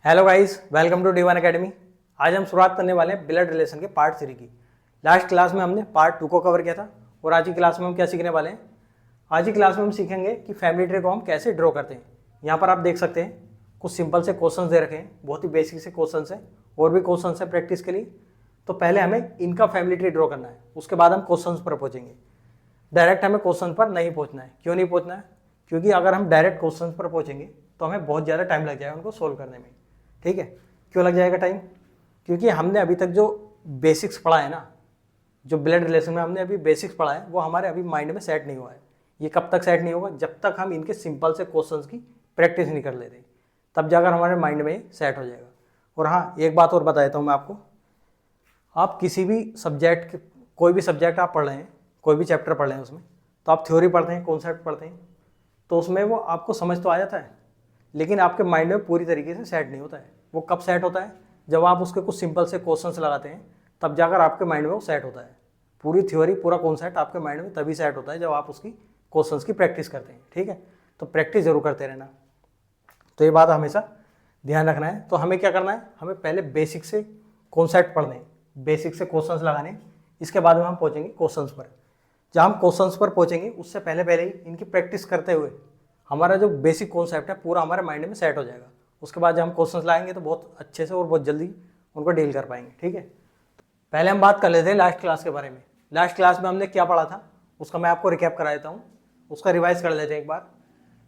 Hello guys, welcome to D1 academy. आज हम शुरुआत करने वाले हैं ब्लड रिलेशन के पार्ट 3 की। लास्ट क्लास में हमने पार्ट 2 को कवर किया था और आज की क्लास में हम क्या सीखने वाले हैं। आज की क्लास में हम सीखेंगे कि फैमिली ट्री को हम कैसे ड्रॉ करते हैं। यहाँ पर आप देख सकते हैं कुछ सिंपल से क्वेश्चन दे रखे हैं, बहुत ही बेसिक से क्वेश्चन है और भी क्वेश्चन है प्रैक्टिस के लिए। तो पहले हमें इनका फैमिली ट्री ड्रॉ करना है, उसके बाद हम क्वेश्चन पर पहुँचेंगे। डायरेक्ट हमें क्वेश्चन पर नहीं पहुँचना है। क्यों नहीं पहुँचना है? क्योंकि अगर हम डायरेक्ट क्वेश्चन पर पहुँचेंगे तो हमें बहुत ज़्यादा टाइम लग जाएगा उनको सोल्व करने में। ठीक है, क्यों लग जाएगा टाइम? क्योंकि हमने अभी तक जो बेसिक्स पढ़ा है ना, जो ब्लड रिलेशन में हमने अभी बेसिक्स पढ़ा है वो हमारे अभी माइंड में सेट नहीं हुआ है। ये कब तक सेट नहीं होगा? जब तक हम इनके सिंपल से क्वेश्चंस की प्रैक्टिस नहीं कर लेते, तब जाकर हमारे माइंड में सेट हो जाएगा। और हाँ, एक बात और बता देता हूँ मैं आपको। आप किसी भी सब्जेक्ट, कोई भी सब्जेक्ट आप पढ़ रहे हैं, कोई भी चैप्टर पढ़ रहे हैं, उसमें तो आप थ्योरी पढ़ते हैं, कॉन्सेप्ट पढ़ते हैं, तो उसमें वो आपको समझ तो आ जाता है, लेकिन आपके माइंड में पूरी तरीके से सेट नहीं होता है। वो कब सेट होता है? जब आप उसके कुछ सिंपल से क्वेश्चंस लगाते हैं, तब जाकर आपके माइंड में वो सेट होता है। पूरी थ्योरी, पूरा कॉन्सेप्ट आपके माइंड में तभी सेट होता है जब आप उसकी क्वेश्चंस की प्रैक्टिस करते हैं। ठीक है, तो प्रैक्टिस जरूर करते रहना। तो ये बात हमेशा ध्यान रखना है। तो हमें क्या करना है? हमें पहले बेसिक से कॉन्सेप्ट पढ़ने हैं, बेसिक से क्वेश्चंस लगाने, इसके बाद में हम पहुँचेंगे क्वेश्चंस पर। जब हम क्वेश्चंस पर पहुँचेंगे उससे पहले पहले ही इनकी प्रैक्टिस करते हुए हमारा जो बेसिक कॉन्सेप्ट है पूरा हमारे माइंड में सेट हो जाएगा। उसके बाद जब हम क्वेश्चंस लाएंगे तो बहुत अच्छे से और बहुत जल्दी उनको डील कर पाएंगे। ठीक है, पहले हम बात कर लेते हैं लास्ट क्लास के बारे में। लास्ट क्लास में हमने क्या पढ़ा था उसका मैं आपको रिकैप करा देता हूँ, उसका रिवाइज कर लेते हैं एक बार।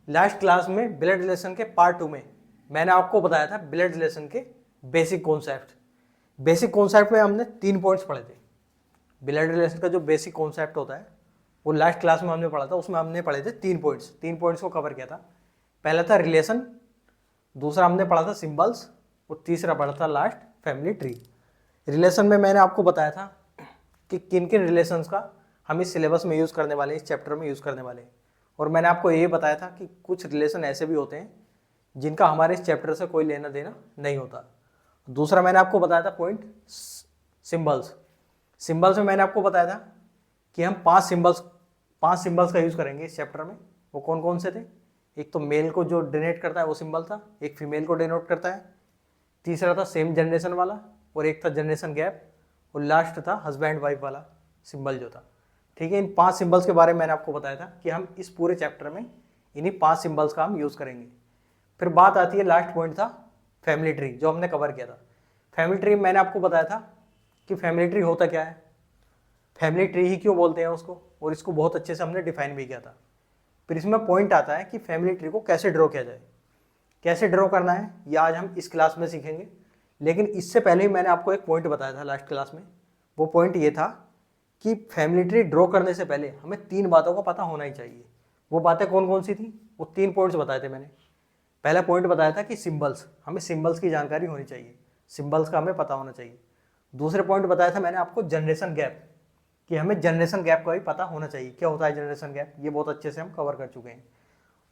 लास्ट क्लास में ब्लड रिलेशन के पार्ट 2 में मैंने आपको बताया था ब्लड रिलेशन के बेसिक कॉन्सेप्ट। बेसिक कॉन्सेप्ट में हमने 3 पॉइंट्स पढ़े थे। ब्लड रिलेशन का जो बेसिक कॉन्सेप्ट होता है वो लास्ट क्लास में हमने पढ़ा था, उसमें हमने पढ़े थे 3 पॉइंट्स। 3 पॉइंट्स को कवर किया था। पहला था रिलेशन, दूसरा हमने पढ़ा था सिंबल्स, और तीसरा पढ़ा था लास्ट फैमिली ट्री। रिलेशन में मैंने आपको बताया था कि किन किन रिलेशंस का हम इस सिलेबस में यूज़ करने वाले हैं, इस चैप्टर में यूज़ करने वाले हैं। और मैंने आपको ये बताया था कि कुछ रिलेशन ऐसे भी होते हैं जिनका हमारे इस चैप्टर से कोई लेना देना नहीं होता। दूसरा मैंने आपको बताया था पॉइंट सिंबल्स। सिंबल्स में मैंने आपको बताया था कि हम 5 सिंबल्स का यूज़ करेंगे इस चैप्टर में। वो कौन कौन से थे? एक तो मेल को जो डिनोट करता है वो सिंबल था, एक फीमेल को डिनोट करता है, तीसरा था सेम जनरेशन वाला, और एक था जनरेशन गैप, और लास्ट था हस्बैंड वाइफ वाला सिंबल जो था। ठीक है, इन 5 सिंबल्स के बारे में मैंने आपको बताया था कि हम इस पूरे चैप्टर में इन्हीं 5 सिंबल्स का हम यूज़ करेंगे। फिर बात आती है, लास्ट पॉइंट था फैमिली ट्री, जो हमने कवर किया था। फैमिली ट्री मैंने आपको बताया था कि फैमिली ट्री होता क्या है, फैमिली ट्री ही क्यों बोलते हैं उसको, और इसको बहुत अच्छे से हमने डिफाइन भी किया था। फिर इसमें पॉइंट आता है कि फैमिली ट्री को कैसे ड्रॉ किया जाए, कैसे ड्रॉ करना है, ये आज हम इस क्लास में सीखेंगे। लेकिन इससे पहले ही मैंने आपको एक पॉइंट बताया था लास्ट क्लास में। वो पॉइंट ये था कि फैमिली ट्री ड्रॉ करने से पहले हमें 3 बातों का पता होना ही चाहिए। वो बातें कौन कौन सी थी? वो 3 पॉइंट्स बताए थे मैंने। पहला पॉइंट बताया था कि सिंबल्स, हमें सिंबल्स की जानकारी होनी चाहिए, सिंबल्स का हमें पता होना चाहिए। दूसरे पॉइंट बताया था मैंने आपको जनरेशन गैप, कि हमें जनरेशन गैप का भी पता होना चाहिए। क्या होता है जनरेशन गैप, ये बहुत अच्छे से हम कवर कर चुके हैं।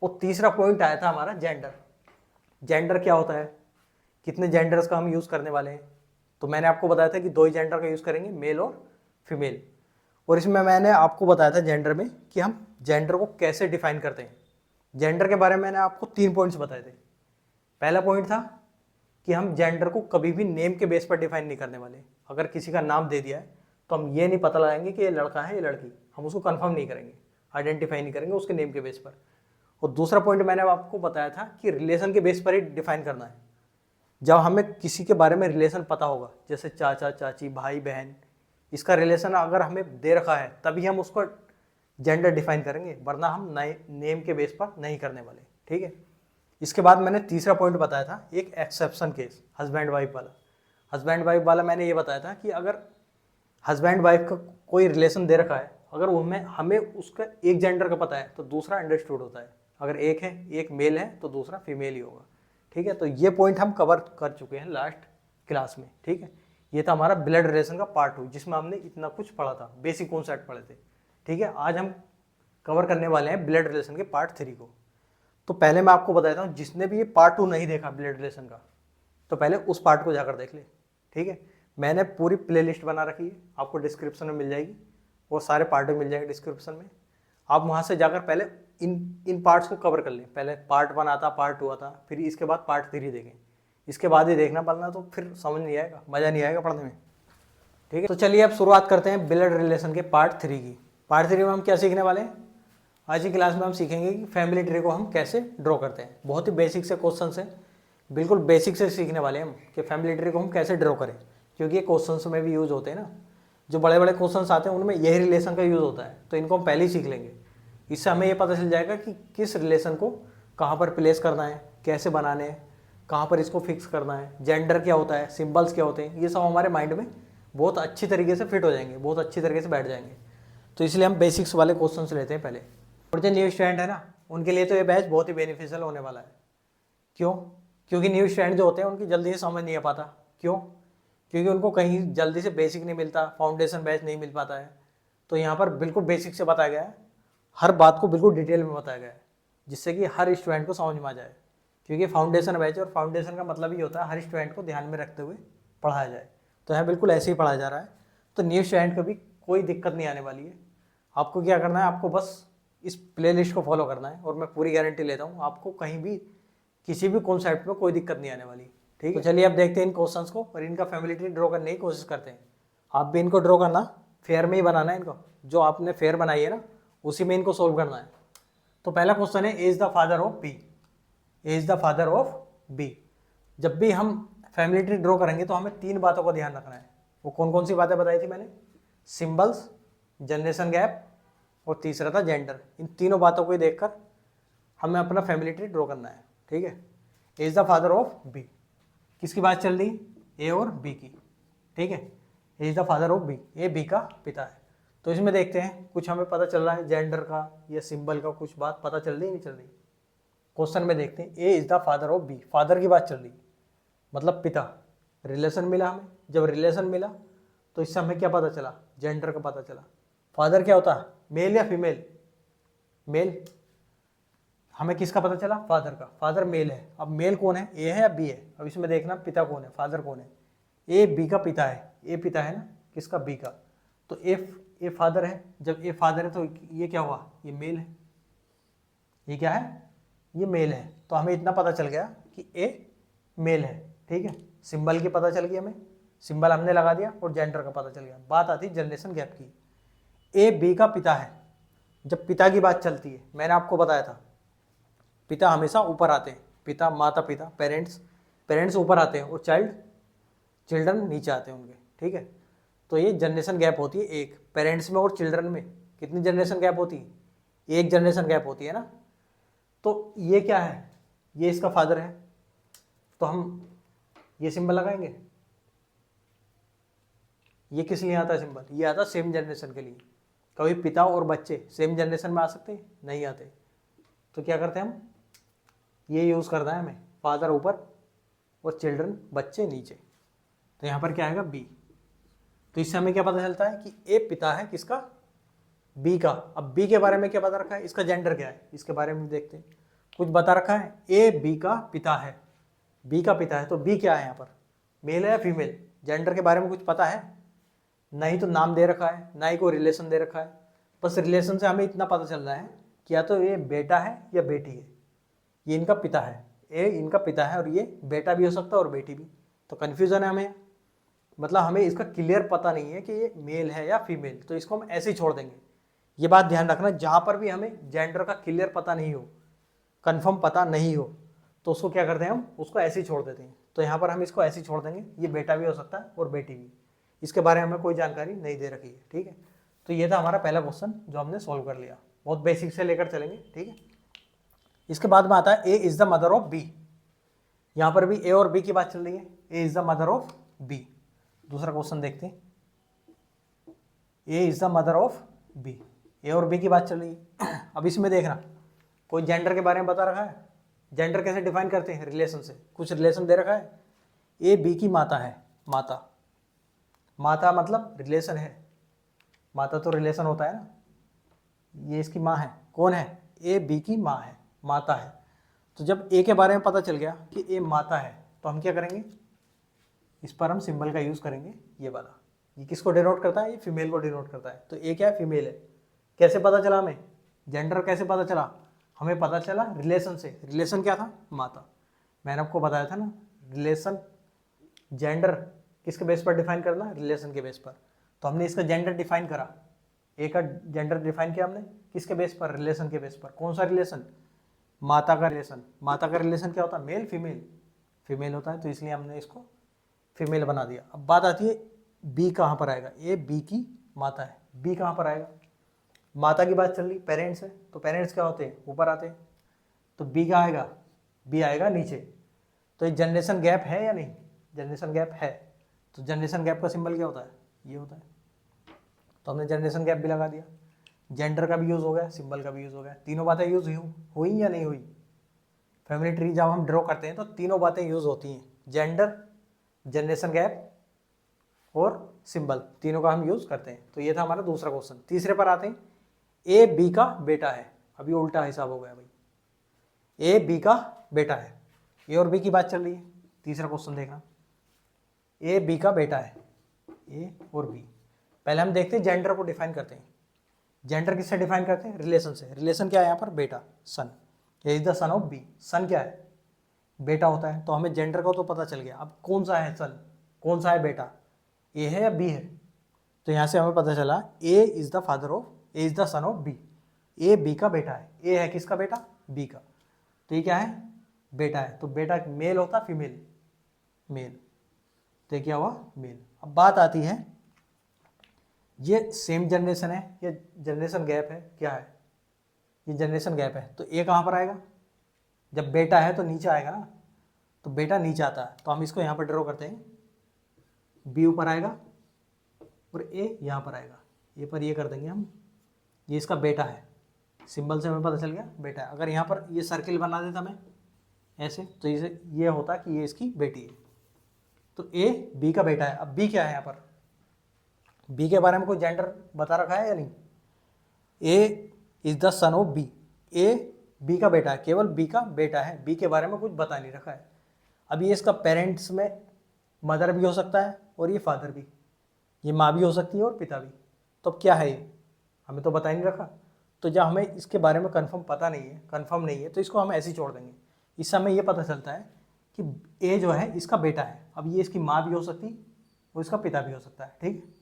और तीसरा पॉइंट आया था हमारा जेंडर। जेंडर क्या होता है, कितने जेंडर्स का हम यूज़ करने वाले हैं। तो मैंने आपको बताया था कि 2 ही जेंडर का यूज़ करेंगे, मेल और फीमेल। और इसमें मैंने आपको बताया था जेंडर में कि हम जेंडर को कैसे डिफाइन करते हैं। जेंडर के बारे में मैंने आपको 3 पॉइंट्स बताए थे। पहला पॉइंट था कि हम जेंडर को कभी भी नेम के बेस पर डिफाइन नहीं करने वाले। अगर किसी का नाम दे दिया है तो हम ये नहीं पता लगाएंगे कि ये लड़का है ये लड़की, हम उसको कंफर्म नहीं करेंगे, आइडेंटिफाई नहीं करेंगे उसके नेम के बेस पर। और दूसरा पॉइंट मैंने आपको बताया था कि रिलेशन के बेस पर ही डिफाइन करना है। जब हमें किसी के बारे में रिलेशन पता होगा, जैसे चाचा चाची, भाई बहन, इसका रिलेशन अगर हमें दे रखा है तभी हम उसको जेंडर डिफाइन करेंगे, वरना हम नए नेम के बेस पर नहीं करने वाले। ठीक है, इसके बाद मैंने तीसरा पॉइंट बताया था एक एक्सेप्शन केस, हस्बैंड वाइफ वाला। हस्बैंड वाइफ वाला मैंने ये बताया था कि अगर हस्बैंड वाइफ का कोई रिलेशन दे रखा है, अगर उनमें हमें उसका एक जेंडर का पता है तो दूसरा अंडरस्टूड होता है। अगर एक है, एक मेल है तो दूसरा फीमेल ही होगा। ठीक है, तो ये पॉइंट हम कवर कर चुके हैं लास्ट क्लास में। ठीक है, ये था हमारा ब्लड रिलेशन का पार्ट 2, जिसमें हमने इतना कुछ पढ़ा था, बेसिक कॉन्सेप्ट पढ़े थे। ठीक है, आज हम कवर करने वाले हैं ब्लड रिलेशन के पार्ट 3 को। तो पहले मैं आपको बताता हूँ, जिसने भी ये पार्ट 2 नहीं देखा ब्लड रिलेशन का, तो पहले उस पार्ट को जाकर देख ले। ठीक है, मैंने पूरी प्लेलिस्ट बना रखी है, आपको डिस्क्रिप्शन में मिल जाएगी, और सारे पार्ट भी मिल जाएंगे डिस्क्रिप्शन में। आप वहाँ से जाकर पहले इन पार्ट्स को कवर कर लें। पहले पार्ट 1 आता, पार्ट 2 आता, फिर इसके बाद पार्ट 3 देखें। इसके बाद ही देखना पड़ना तो फिर समझ नहीं आएगा, मज़ा नहीं आएगा पढ़ने में। ठीक है, तो चलिए अब शुरुआत करते हैं ब्लड रिलेशन के पार्ट 3 की। पार्ट 3 में हम क्या सीखने वाले हैं? आज की क्लास में हम सीखेंगे कि फैमिली ट्री को हम कैसे ड्रॉ करते हैं। बहुत ही बेसिक से क्वेश्चन है, बिल्कुल बेसिक से सीखने वाले हैं हम कि फैमिली ट्री को हम कैसे ड्रॉ करें, क्योंकि ये क्वेश्चन में भी यूज़ होते हैं ना। जो बड़े बड़े क्वेश्चन आते हैं उनमें यही रिलेशन का यूज़ होता है, तो इनको हम पहले ही सीख लेंगे। इससे हमें ये पता चल जाएगा कि किस रिलेशन को कहाँ पर प्लेस करना है, कैसे बनाने हैं, कहाँ पर इसको फिक्स करना है, जेंडर क्या होता है, सिम्बल्स क्या होते हैं, ये सब हमारे माइंड में बहुत अच्छी तरीके से फिट हो जाएंगे, बहुत अच्छी तरीके से बैठ जाएंगे। तो इसलिए हम बेसिक्स वाले क्वेश्चन लेते हैं पहले। और जो न्यू स्टूडेंट है ना, उनके लिए तो ये बैच बहुत ही बेनिफिशियल होने वाला है। क्यों? क्योंकि न्यू स्टूडेंट जो होते हैं उनकी जल्दी से समझ नहीं आ पाता। क्यों? क्योंकि उनको कहीं जल्दी से बेसिक नहीं मिलता, फाउंडेशन बैच नहीं मिल पाता है। तो यहाँ पर बिल्कुल बेसिक से बताया गया है, हर बात को बिल्कुल डिटेल में बताया गया है, जिससे कि हर स्टूडेंट को समझ में आ जाए। क्योंकि फाउंडेशन बैच और फाउंडेशन का मतलब ही होता है हर स्टूडेंट को ध्यान में रखते हुए पढ़ाया जाए। तो यहाँ बिल्कुल ऐसे ही पढ़ाया जा रहा है, तो न्यू स्टूडेंट को भी कोई दिक्कत नहीं आने वाली है। आपको क्या करना है, आपको बस इस प्लेलिस्ट को फॉलो करना है, और मैं पूरी गारंटी लेता हूँ आपको कहीं भी किसी भी कॉन्सेप्ट में कोई दिक्कत नहीं आने वाली। ठीक है, तो चलिए अब देखते हैं इन क्वेश्चंस को और इनका फैमिली ट्री ड्रॉ करने की कोशिश करते हैं। आप भी इनको ड्रॉ करना, फेयर में ही बनाना है इनको, जो आपने फेयर बनाई है ना उसी में इनको सोल्व करना है। तो पहला क्वेश्चन है, is the father of B. Is the father of B. जब भी हम फैमिली ट्री ड्रॉ करेंगे तो हमें 3 बातों का ध्यान रखना है। वो कौन कौन सी बातें बताई थी मैंने? सिंबल्स, जनरेशन गैप और तीसरा था जेंडर। इन तीनों बातों को ही देखकर हमें अपना फैमिली ट्री ड्रॉ करना है। ठीक है, is the father of B, किसकी बात चल रही? ए और बी की। ठीक है, is the father of B, A B का पिता है। तो इसमें देखते हैं कुछ हमें पता चल रहा है जेंडर का या सिंबल का, कुछ बात पता चल रही है नहीं चल रही? क्वेश्चन में देखते हैं, A is the father of B, father की बात चल रही मतलब पिता। रिलेशन मिला हमें, जब रिलेशन मिला तो इससे हमें क्या पता चला? जेंडर का पता चला। फादर क्या होता है, मेल या फीमेल? मेल। हमें किसका पता चला? फादर का। फादर मेल है। अब मेल कौन है, ए है या बी है? अब इसमें देखना पिता कौन है, फादर कौन है? ए बी का पिता है। ए पिता है ना किसका? बी का। तो ए फादर है। जब ए फादर है तो ये क्या हुआ? ये मेल है। ये क्या है? ये मेल है। तो हमें इतना पता चल गया कि ए मेल है। ठीक है, सिंबल की पता चल गई हमें, सिंबल हमने लगा दिया, और जेंडर का पता चल गया। बात आती है जनरेशन गैप की। ए बी का पिता है। जब पिता की बात चलती है, मैंने आपको बताया था पिता हमेशा ऊपर आते हैं। पिता, माता पिता, पेरेंट्स ऊपर आते हैं और चिल्ड्रन नीचे आते हैं उनके। ठीक है, तो ये जनरेशन गैप होती है एक, पेरेंट्स में और चिल्ड्रन में कितनी जनरेशन गैप होती है? एक जनरेशन गैप होती है ना। तो ये क्या है? ये इसका फादर है, तो हम ये सिंबल लगाएंगे। ये किस लिए आता है सिंबल? ये आता है सेम जनरेशन के लिए। कभी पिता और बच्चे सेम जनरेशन में आ सकते हैं? नहीं आते। तो क्या करते हैं हम? ये यूज़ करना है हमें, फादर ऊपर और चिल्ड्रन बच्चे नीचे। तो यहाँ पर क्या आएगा? बी। तो इससे हमें क्या पता चलता है कि ए पिता है किसका? बी का। अब बी के बारे में क्या बता रखा है? इसका जेंडर क्या है इसके बारे में देखते हैं। कुछ बता रखा है, ए बी का पिता है। बी का पिता है, तो बी क्या है यहाँ पर? मेल है या फीमेल? जेंडर के बारे में कुछ पता है? नहीं तो नाम दे रखा है, ना ही कोई रिलेशन दे रखा है। बस रिलेशन से हमें इतना पता चल रहा है कि या तो ये बेटा है या बेटी है। ये इनका पिता है, ए इनका पिता है, और ये बेटा भी हो सकता है और बेटी भी। तो कन्फ्यूज़न है हमें, मतलब हमें इसका क्लियर पता नहीं है कि ये मेल है या फीमेल। तो इसको हम ऐसे ही छोड़ देंगे। ये बात ध्यान रखना, जहाँ पर भी हमें जेंडर का क्लियर पता नहीं हो, कन्फर्म पता नहीं हो, तो उसको क्या करते हैं हम? उसको ऐसे ही छोड़ देते हैं। तो यहाँ पर हम इसको ऐसे ही छोड़ देंगे, ये बेटा भी हो सकता है और बेटी भी। इसके बारे में हमें कोई जानकारी नहीं दे रखी है। ठीक है, तो ये था हमारा पहला क्वेश्चन जो हमने सॉल्व कर लिया। बहुत बेसिक से लेकर चलेंगे। ठीक है, इसके बाद में आता है A is the mother of B. यहाँ पर भी ए और बी की बात चल रही है, A is the mother of B. दूसरा क्वेश्चन देखते हैं, A is the mother of B. A और बी की बात चल रही है। अब इसमें देखना कोई जेंडर के बारे में बता रखा है। जेंडर कैसे डिफाइन करते हैं? रिलेशन से। कुछ रिलेशन दे रखा है, ए बी की माता है। माता, माता मतलब रिलेशन है। माता तो रिलेशन होता है ना। ये इसकी माँ है। कौन है? ए बी की माँ है, माता है। तो जब ए के बारे में पता चल गया कि ए माता है, तो हम क्या करेंगे? इस पर हम सिंबल का यूज़ करेंगे, ये वाला। ये किसको डिनोट करता है? ये फीमेल को डिनोट करता है। तो ए क्या है? फीमेल है। कैसे पता चला हमें? जेंडर कैसे पता चला? हमें पता चला रिलेशन से। रिलेशन क्या था? माता। मैंने आपको बताया था ना, रिलेशन जेंडर किसके बेस पर डिफाइन करना है, रिलेशन के बेस पर। तो हमने इसका जेंडर डिफाइन करा, ए का जेंडर डिफाइन किया हमने किसके बेस पर, रिलेशन के बेस पर। कौन सा रिलेशन, माता का रिलेशन। माता का रिलेशन क्या होता है, मेल फीमेल, फीमेल होता है, तो इसलिए हमने इसको फीमेल बना दिया। अब बात आती है बी कहाँ पर आएगा, ए बी की माता है, बी कहाँ पर आएगा, माता की बात चल रही, पेरेंट्स है, तो पेरेंट्स क्या होते हैं, ऊपर आते हैं, तो बी का आएगा, बी आएगा नीचे। तो ये जनरेशन गैप है या नहीं, जनरेशन गैप है, तो जनरेशन गैप का सिंबल क्या होता है, ये होता है। तो हमने जनरेशन गैप भी लगा दिया, जेंडर का भी यूज़ हो गया, सिंबल का भी यूज़ हो गया, तीनों बातें यूज़ हुई या नहीं हुई। फैमिली ट्री जब हम ड्रॉ करते हैं तो तीनों बातें यूज़ होती हैं, जेंडर, जनरेशन गैप और सिंबल, तीनों का हम यूज़ करते हैं। तो ये था हमारा दूसरा क्वेश्चन। तीसरे पर आते हैं, ए बी का बेटा है। अभी उल्टा हिसाब हो गया भाई, ए बी का बेटा है, ए और बी की बात चल रही है। तीसरा क्वेश्चन देखना, ए बी का बेटा है, ए और बी। पहले हम देखते हैं जेंडर को डिफाइन करते हैं। जेंडर किससे डिफाइन करते हैं, रिलेशन से। रिलेशन क्या है यहाँ पर, बेटा, सन, ये is the son of B. Son क्या है, बेटा होता है, तो हमें जेंडर का तो पता चल गया। अब कौन सा है सन, कौन सा है बेटा, ए है या बी है। तो यहाँ से हमें पता चला A is the father of, A is the son of B, A B का बेटा है। ए है किसका बेटा, बी का, तो ये क्या है, बेटा है। तो बेटा मेल होता फीमेल, मेल, तो ये क्या हुआ, मेल। अब बात आती है, ये सेम जनरेशन है, ये जनरेशन गैप है, क्या है, ये जनरेशन गैप है। तो ए कहाँ पर आएगा, जब बेटा है तो नीचे आएगा ना, तो बेटा नीचे आता है, तो हम इसको यहाँ पर ड्रॉ करते हैं, बी ऊपर आएगा और ए यहाँ पर आएगा, ए पर ये कर देंगे हम, ये इसका बेटा है, सिंबल से हमें पता चल गया बेटा है। अगर यहाँ पर ये सर्किल बना देता मैं ऐसे, तो इसे ये होता कि ये इसकी बेटी है। तो ए बी का बेटा है। अब बी क्या है यहाँ पर, बी के बारे में कोई जेंडर बता रखा है या नहीं, A is the son of B, A B का बेटा है, केवल बी का बेटा है, बी के बारे में कुछ बता नहीं रखा है। अब ये इसका पेरेंट्स में मदर भी हो सकता है और ये फादर भी, ये माँ भी हो सकती है और पिता भी। तो अब क्या है ये, हमें तो बता ही नहीं रखा। तो जब हमें इसके बारे में कंफर्म नहीं है, तो इसको हम ऐसे ही छोड़ देंगे। इससे हमें ये पता चलता है कि ए जो है इसका बेटा है। अब ये इसकी माँ भी हो सकती है और इसका पिता भी हो सकता है, ठीक है।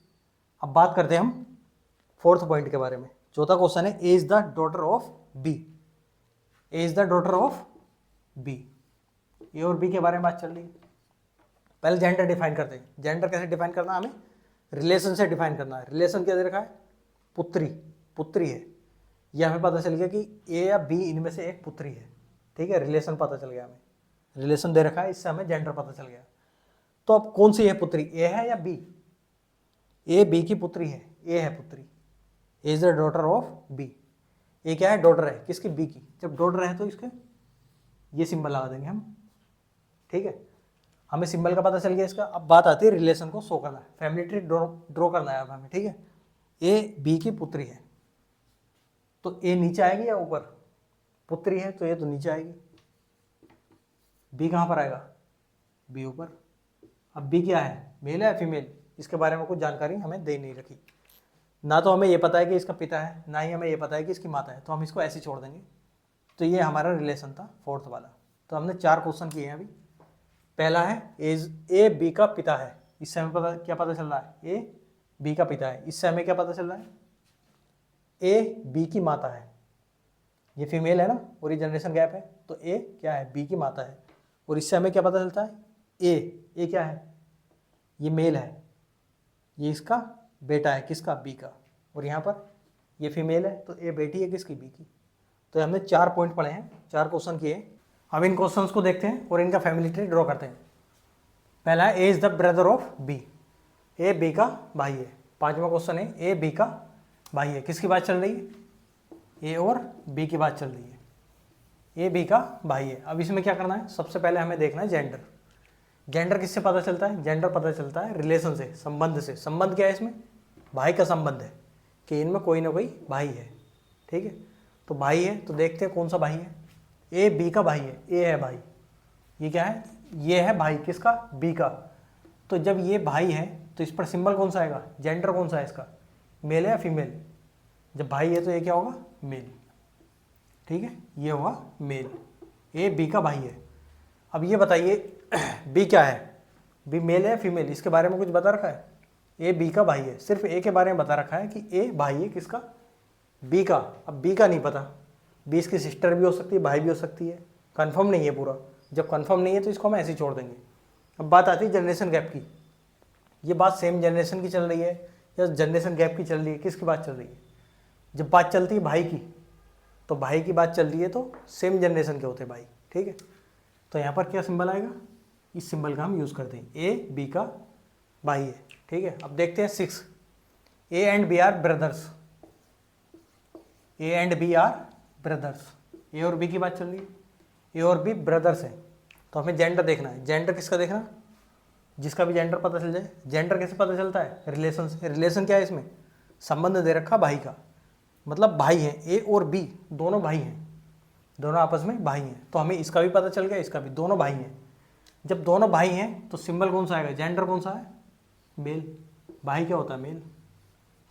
अब बात करते हैं हम फोर्थ पॉइंट के बारे में। चौथा क्वेश्चन है, A is the daughter of B, A is the daughter of B. A और बी के बारे में बात चल रही है। पहले जेंडर डिफाइन करते हैं। जेंडर कैसे डिफाइन करना है, हमें रिलेशन से डिफाइन करना है। रिलेशन क्या दे रखा है, पुत्री, पुत्री है, यह हमें पता चल गया कि ए या बी इनमें से एक पुत्री है, ठीक है। रिलेशन पता चल गया, हमें रिलेशन दे रखा है, इससे हमें जेंडर पता चल गया। तो अब कौन सी है पुत्री, ए है या बी, ए बी की पुत्री है, ए है पुत्री, A is the daughter of B. A क्या है, डॉटर है, किसकी, बी की। जब डॉटर है तो इसके ये सिंबल लगा देंगे हम, ठीक है। हमें सिंबल का पता चल गया इसका। अब बात आती है रिलेशन को शो करना है, फैमिली ट्री ड्रॉ करना है अब हमें, ठीक है। ए बी की पुत्री है, तो ए नीचे आएगी या ऊपर, पुत्री है तो ये तो नीचे आएगी। बी कहाँ पर आएगा, बी ऊपर। अब बी क्या है, मेल है फीमेल, इसके बारे में कुछ जानकारी हमें दे नहीं रखी। ना तो हमें ये पता है कि इसका पिता है, ना ही हमें ये पता है कि इसकी माता है, तो हम इसको ऐसे छोड़ देंगे। तो ये हमारा रिलेशन था फोर्थ वाला। तो हमने 4 क्वेश्चन किए हैं अभी। पहला है ए बी का पिता है, इससे हमें क्या पता चल रहा है, ए बी का पिता है। इससे हमें क्या पता चल रहा है, ए बी की माता है, ये फीमेल है ना और ये जनरेशन गैप है, तो ए क्या है, बी की माता है। और इससे हमें क्या पता चलता है, ए क्या है, ये मेल है, ये इसका बेटा है, किसका, बी का। और यहाँ पर ये फीमेल है, तो ए बेटी है किसकी, बी की। तो हमने 4 पॉइंट पढ़े हैं, 4 क्वेश्चन किए। अब इन क्वेश्चंस को देखते हैं और इनका फैमिली ट्री ड्रॉ करते हैं। पहला है, A is the brother of B, A B का भाई है। 5वां क्वेश्चन है, ए बी का भाई है, किसकी बात चल रही है, ए और बी की बात चल रही है, ए बी का भाई है। अब इसमें क्या करना है, सबसे पहले हमें देखना है जेंडर। जेंडर किससे पता चलता है, जेंडर पता चलता है रिलेशन से, संबंध से। संबंध क्या है इसमें, भाई का संबंध है कि इनमें कोई ना कोई भाई है, ठीक है। तो भाई है, तो देखते हैं कौन सा भाई है, ए बी का भाई है, ए है भाई, ये क्या है, ये है भाई, किसका, बी का। तो जब ये भाई है तो इस पर सिंबल कौन सा आएगा, जेंडर कौन सा है इसका, मेल है या फीमेल। जब भाई है तो ये क्या होगा, मेल, ठीक है, ये होगा मेल, ए बी का भाई है। अब ये बताइए बी क्या है, बी मेल है फीमेल, इसके बारे में कुछ बता रखा है? ए बी का भाई है, सिर्फ ए के बारे में बता रखा है कि ए भाई है किसका, बी का। अब बी का नहीं पता, बी इसकी सिस्टर भी हो सकती है, भाई भी हो सकती है, कंफर्म नहीं है पूरा। जब कंफर्म नहीं है तो इसको हम ऐसे ही छोड़ देंगे। अब बात आती है जनरेशन गैप की। ये बात सेम जनरेशन की चल रही है या जनरेशन गैप की चल रही है, किसकी बात चल रही है? जब बात चलती है भाई की, तो भाई की बात चल रही है तो सेम जनरेशन के होते हैं भाई, ठीक है। तो यहाँ पर क्या सिंबल आएगा, इस सिंबल का हम यूज़ करते हैं, ए बी का भाई है, ठीक है। अब देखते हैं 6, A and B are brothers, A and B are brothers, A और बी की बात चल रही है, ए और बी ब्रदर्स है। तो हमें जेंडर देखना है, जेंडर किसका देखना, जिसका भी जेंडर पता चल जाए। जेंडर कैसे पता चलता है, रिलेशन से। रिलेशन क्या है इसमें, संबंध दे रखा भाई का, मतलब भाई है, ए और बी दोनों भाई हैं, दोनों आपस में भाई हैं। तो हमें इसका भी पता चल गया, इसका भी, दोनों भाई हैं। जब दोनों भाई हैं तो सिंबल कौन सा आएगा, जेंडर कौन सा है, मेल। भाई क्या होता है, मेल,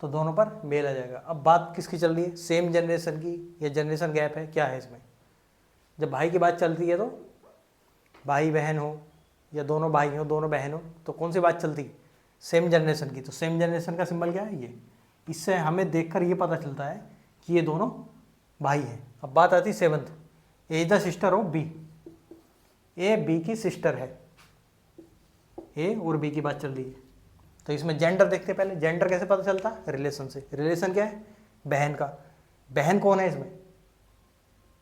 तो दोनों पर मेल आ जाएगा। अब बात किसकी चल रही है, सेम जनरेशन की या जनरेशन गैप है, क्या है इसमें? जब भाई की बात चलती है तो भाई बहन हो या दोनों भाई हो दोनों बहन हो, तो कौन सी बात चलती है, सेम जनरेशन की। तो सेम जनरेशन का सिंबल क्या है, ये। इससे हमें देखकर ये पता चलता है कि ये दोनों भाई हैं। अब बात आती है 7th, A is the sister of B, A B की सिस्टर है, ए और बी की बात चल रही है। तो इसमें जेंडर देखते हैं पहले, जेंडर कैसे पता चलता है, रिलेशन से। रिलेशन क्या है, बहन का। बहन कौन है इसमें,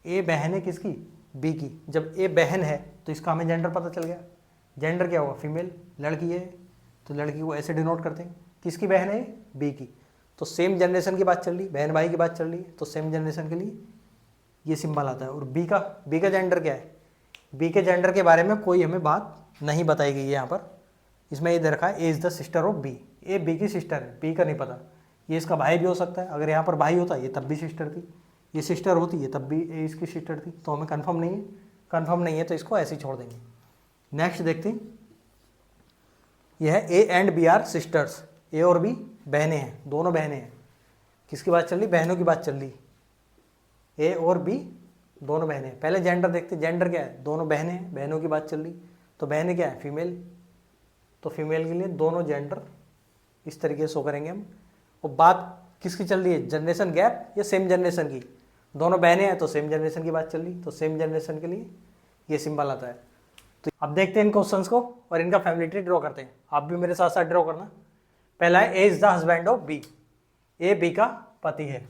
ए बहन है किसकी, बी की। जब ए बहन है तो इसका हमें जेंडर पता चल गया। जेंडर क्या हुआ, फीमेल, लड़की है, तो लड़की को ऐसे डिनोट करते हैं, किसकी बहन है, बी की। तो सेम जनरेशन की बात चल रही, बहन भाई की बात चल रही है, तो सेम जनरेशन के लिए ये सिंबल आता है। और बी का जेंडर क्या है, बी के जेंडर के बारे में कोई हमें बात नहीं बताई गई है यहाँ पर। इसमें ये दे रखा है, A is the sister of B, A B की सिस्टर है, बी का नहीं पता। ये इसका भाई भी हो सकता है, अगर यहाँ पर भाई होता ये तब भी सिस्टर थी, ये सिस्टर होती है तब भी ए इसकी सिस्टर थी। तो हमें कंफर्म नहीं है, कंफर्म नहीं है तो इसको ऐसे ही छोड़ देंगे। नेक्स्ट देखते हैं, यह है A and B are sisters, A और बी बहनें हैं, दोनों बहनें हैं। किसकी बात चल रही, बहनों की बात चल रही, ए और बी दोनों बहनें हैं। पहले जेंडर देखते, जेंडर क्या है, दोनों बहनें हैं, बहनों की बात चल रही, तो बहनें क्या है, फीमेल, तो फीमेल के लिए दोनों जेंडर इस तरीके से शो करेंगे हम। और बात किसकी चल रही है, जनरेशन गैप या सेम जनरेशन की, दोनों बहनें हैं तो सेम जनरेशन की बात चल रही, तो सेम जनरेशन के लिए ये सिंबल आता है। तो अब देखते हैं इन क्वेश्चंस को और इनका फैमिली ट्री ड्रॉ करते हैं। आप भी मेरे साथ साथ ड्रॉ करना। पहला है, A is the husband of B, A B का पति है।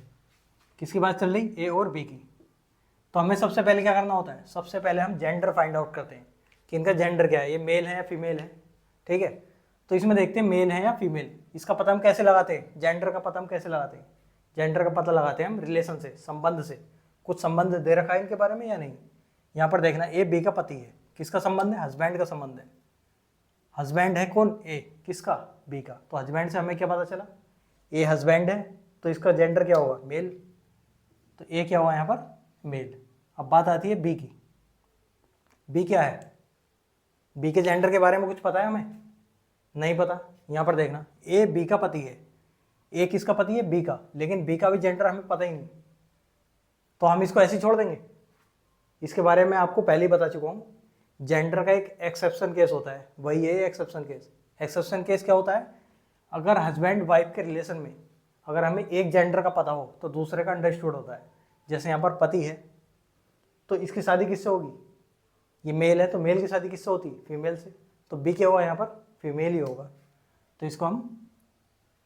किसकी बात चल रही, ए और बी की। तो हमें सबसे पहले क्या करना होता है, सबसे पहले हम जेंडर फाइंड आउट करते हैं कि इनका जेंडर क्या है, ये मेल है या फीमेल है, ठीक है। तो इसमें देखते हैं मेल है या फीमेल। इसका पता हम कैसे लगाते हैं, जेंडर का पता हम कैसे लगाते हैं, जेंडर का पता लगाते हैं हम रिलेशन से, संबंध से। कुछ संबंध दे रखा है इनके बारे में या नहीं। यहाँ पर देखना, ए बी का पति है, किसका संबंध है, हस्बैंड का संबंध है। हस्बैंड है कौन, ए, किसका, बी का। तो हस्बैंड से हमें क्या पता चला, ए हस्बैंड है, तो इसका जेंडर क्या होगा, मेल, तो ए क्या हुआ यहाँ पर, मेल। अब बात आती है बी की, बी क्या है, बी के जेंडर के बारे में कुछ पता है हमें, नहीं पता। यहाँ पर देखना, ए बी का पति है, ए किसका पति है, बी का, लेकिन बी का भी जेंडर हमें पता ही नहीं, तो हम इसको ऐसे ही छोड़ देंगे। इसके बारे में आपको पहले ही बता चुका हूँ, जेंडर का एक एक्सेप्शन केस होता है, वही है एक्सेप्शन केस। एक्सेप्शन केस क्या होता है, अगर हस्बैंड वाइफ के रिलेशन में अगर हमें एक जेंडर का पता हो तो दूसरे का अंडरस्टूड होता है। जैसे यहाँ पर पति है तो इसकी शादी किससे होगी, ये मेल है तो मेल की शादी किससे होती है, फीमेल से, तो बी क्या हुआ यहाँ पर, फीमेल ही होगा, तो इसको हम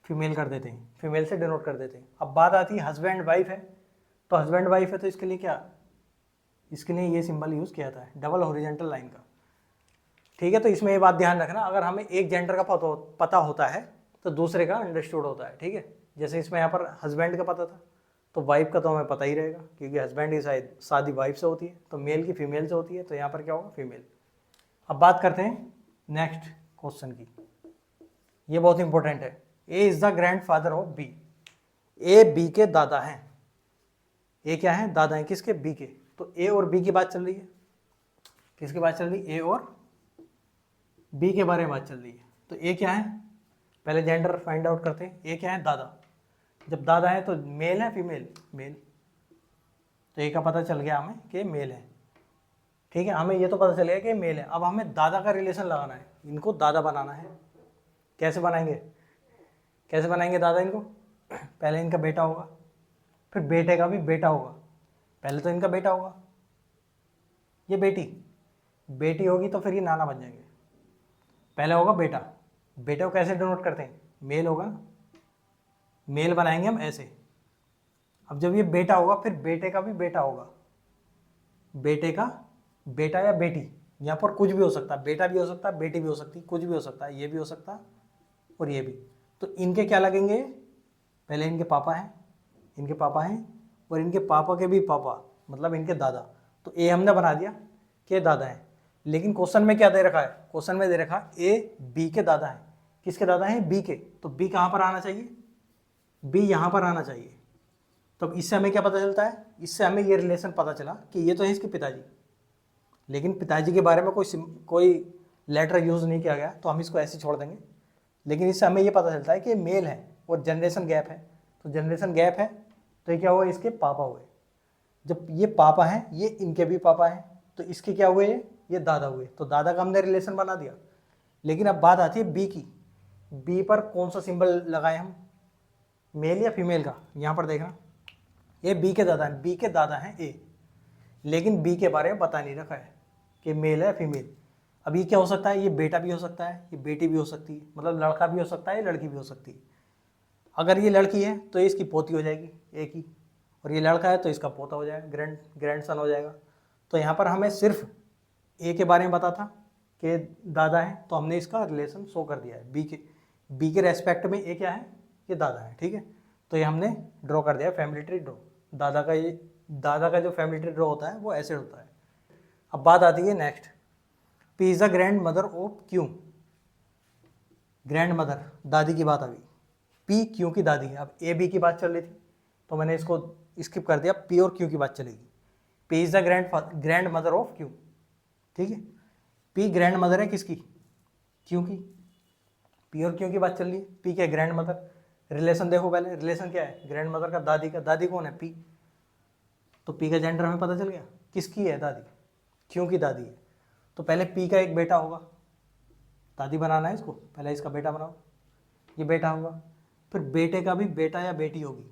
फीमेल कर देते हैं, फीमेल से डिनोट कर देते हैं। अब बात आती है हस्बैंड वाइफ है, तो हस्बैंड वाइफ है तो इसके लिए क्या, इसके लिए ये सिंबल यूज़ किया था, डबल हॉरिजॉन्टल लाइन का, ठीक है। तो इसमें ये बात ध्यान रखना, अगर हमें एक जेंडर का पता होता है तो दूसरे का अंडरस्टूड होता है, ठीक है। जैसे इसमें यहाँ पर हस्बैंड का पता था तो वाइफ का तो हमें पता ही रहेगा, क्योंकि हस्बैंड की शादी वाइफ से होती है, तो मेल की फीमेल से होती है, तो यहाँ पर क्या होगा, फीमेल। अब बात करते हैं नेक्स्ट क्वेश्चन की, ये बहुत इंपॉर्टेंट है। A is the grand father of B, A B के दादा हैं, ए क्या है, दादा हैं, किसके, बी के। तो ए और बी की बात चल रही है, किसकी बात चल रही है, ए और बी के बारे में बात चल रही है। तो ए क्या है, पहले जेंडर फाइंड आउट करते हैं। ए क्या है, दादा। जब दादा है तो मेल है फीमेल, मेल, तो ए का पता चल गया हमें कि मेल है, ठीक है, हमें ये तो पता चलेगा कि मेल है। अब हमें दादा का रिलेशन लगाना है, इनको दादा बनाना है। कैसे बनाएंगे, कैसे बनाएंगे दादा इनको? पहले इनका बेटा होगा, फिर बेटे का भी बेटा होगा। पहले तो इनका बेटा होगा, ये बेटी, बेटी होगी तो फिर ये नाना बन जाएंगे। पहले होगा बेटा, बेटे को कैसे डिनोट करते हैं? मेल होगा, मेल बनाएंगे हम ऐसे। अब जब ये बेटा होगा फिर बेटे का भी बेटा होगा, बेटे का बेटा या बेटी, यहाँ पर कुछ भी हो सकता है, बेटा भी हो सकता है, बेटी भी हो सकती है, कुछ भी हो सकता है, ये भी हो सकता है और ये भी। तो इनके क्या लगेंगे? पहले इनके पापा हैं, इनके पापा हैं और इनके पापा के भी पापा, मतलब इनके दादा। तो ए हमने बना दिया कि दादा हैं। लेकिन क्वेश्चन में क्या दे रखा है? क्वेश्चन में दे रखा है ए बी के दादा हैं। किसके दादा हैं? बी के। तो बी कहाँ पर आना चाहिए? बी यहाँ पर आना चाहिए। तो इससे हमें क्या पता चलता है? इससे हमें ये रिलेशन पता चला कि ये तो है इसके पिताजी, लेकिन पिताजी के बारे में कोई लेटर यूज़ नहीं किया गया, तो हम इसको ऐसे छोड़ देंगे। लेकिन इससे हमें ये पता चलता है कि मेल है और जनरेशन गैप है। तो जनरेशन गैप है तो ये क्या हुआ? इसके पापा हुए। जब ये पापा हैं, ये इनके भी पापा हैं, तो इसके क्या हुए? ये दादा हुए। तो दादा का हमने रिलेशन बना दिया। लेकिन अब बात आती है बी की। बी पर कौन सा सिंबल लगाए हम? मेल या फीमेल का? यहाँ पर देखना, ये बी के दादा हैं, बी के दादा हैं ए, लेकिन बी के बारे में पता नहीं रखा है कि मेल है फीमेल। अब ये क्या हो सकता है? ये बेटा भी हो सकता है, ये बेटी भी हो सकती है, मतलब लड़का भी हो सकता है, ये लड़की भी हो सकती है। अगर ये लड़की है तो इसकी पोती हो जाएगी एक ही, और ये लड़का है तो इसका पोता हो जाएगा, ग्रैंडसन हो जाएगा। तो यहाँ पर हमें सिर्फ ए के बारे में पता था कि दादा है, तो हमने इसका रिलेशन शो कर दिया है। बी के रेस्पेक्ट में ए क्या है? ये दादा है। ठीक है, तो ये हमने ड्रॉ कर दिया फैमिली ट्री ड्रॉ। दादा का जो फैमिली ट्री ड्रॉ होता है वो ऐसे होता है। अब बात आती है next, P is the grand mother of Q. Grand mother, दादी की बात आ गई। पी क्यू की दादी है। अब ए बी की बात चल रही थी तो मैंने इसको स्किप कर दिया, पी और क्यू की बात चलेगी। P is the grand mother of Q. ठीक है, पी ग्रैंड मदर है किसकी? क्यू की। पी और क्यू की बात चल रही है, पी क्या? Grand mother. रिलेशन देखो पहले, रिलेशन क्या है? ग्रैंड मदर का दादी का। दादी कौन है? पी। तो पी का जेंडर हमें पता चल गया, किसकी है? दादी, क्यू की दादी है। तो पहले पी का एक बेटा होगा, दादी बनाना है इसको, पहले इसका बेटा बनाओ, ये बेटा होगा। फिर बेटे का भी बेटा या बेटी होगी,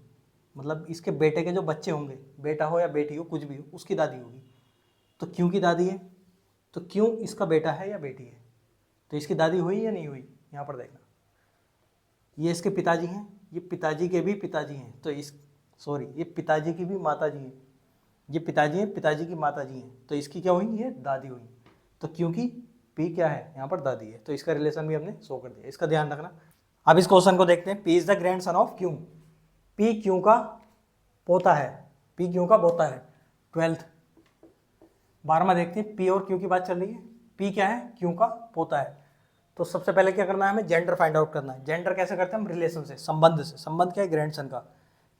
मतलब इसके बेटे के जो बच्चे होंगे, बेटा हो या बेटी हो, कुछ भी हो, उसकी दादी होगी। तो क्यों की दादी है, तो क्यों इसका बेटा है या बेटी है, तो इसकी दादी हुई या नहीं हुई? यहाँ पर देखना, ये इसके पिताजी हैं, ये पिताजी के भी पिताजी हैं, तो ये पिताजी की भी माता जी हैं, ये पिताजी हैं, पिताजी की माता जी हैं, तो इसकी क्या हुई? ये दादी हुई। तो क्योंकि पी क्या है? यहाँ पर दादी है, तो इसका रिलेशन भी हमने शो कर दिया, इसका ध्यान रखना। अब इस क्वेश्चन को देखते हैं, P is the grand son of Q. P Q का पोता है, पी क्यू का पोता है। 12th 12वां देखते हैं, पी और क्यू की बात चल रही है, पी क्या है? क्यू का पोता है। तो सबसे पहले क्या करना है? हमें जेंडर फाइंड आउट करना है। जेंडर कैसे करते हैं हम? रिलेशन से, संबंध से। संबंध क्या है? ग्रैंडसन का।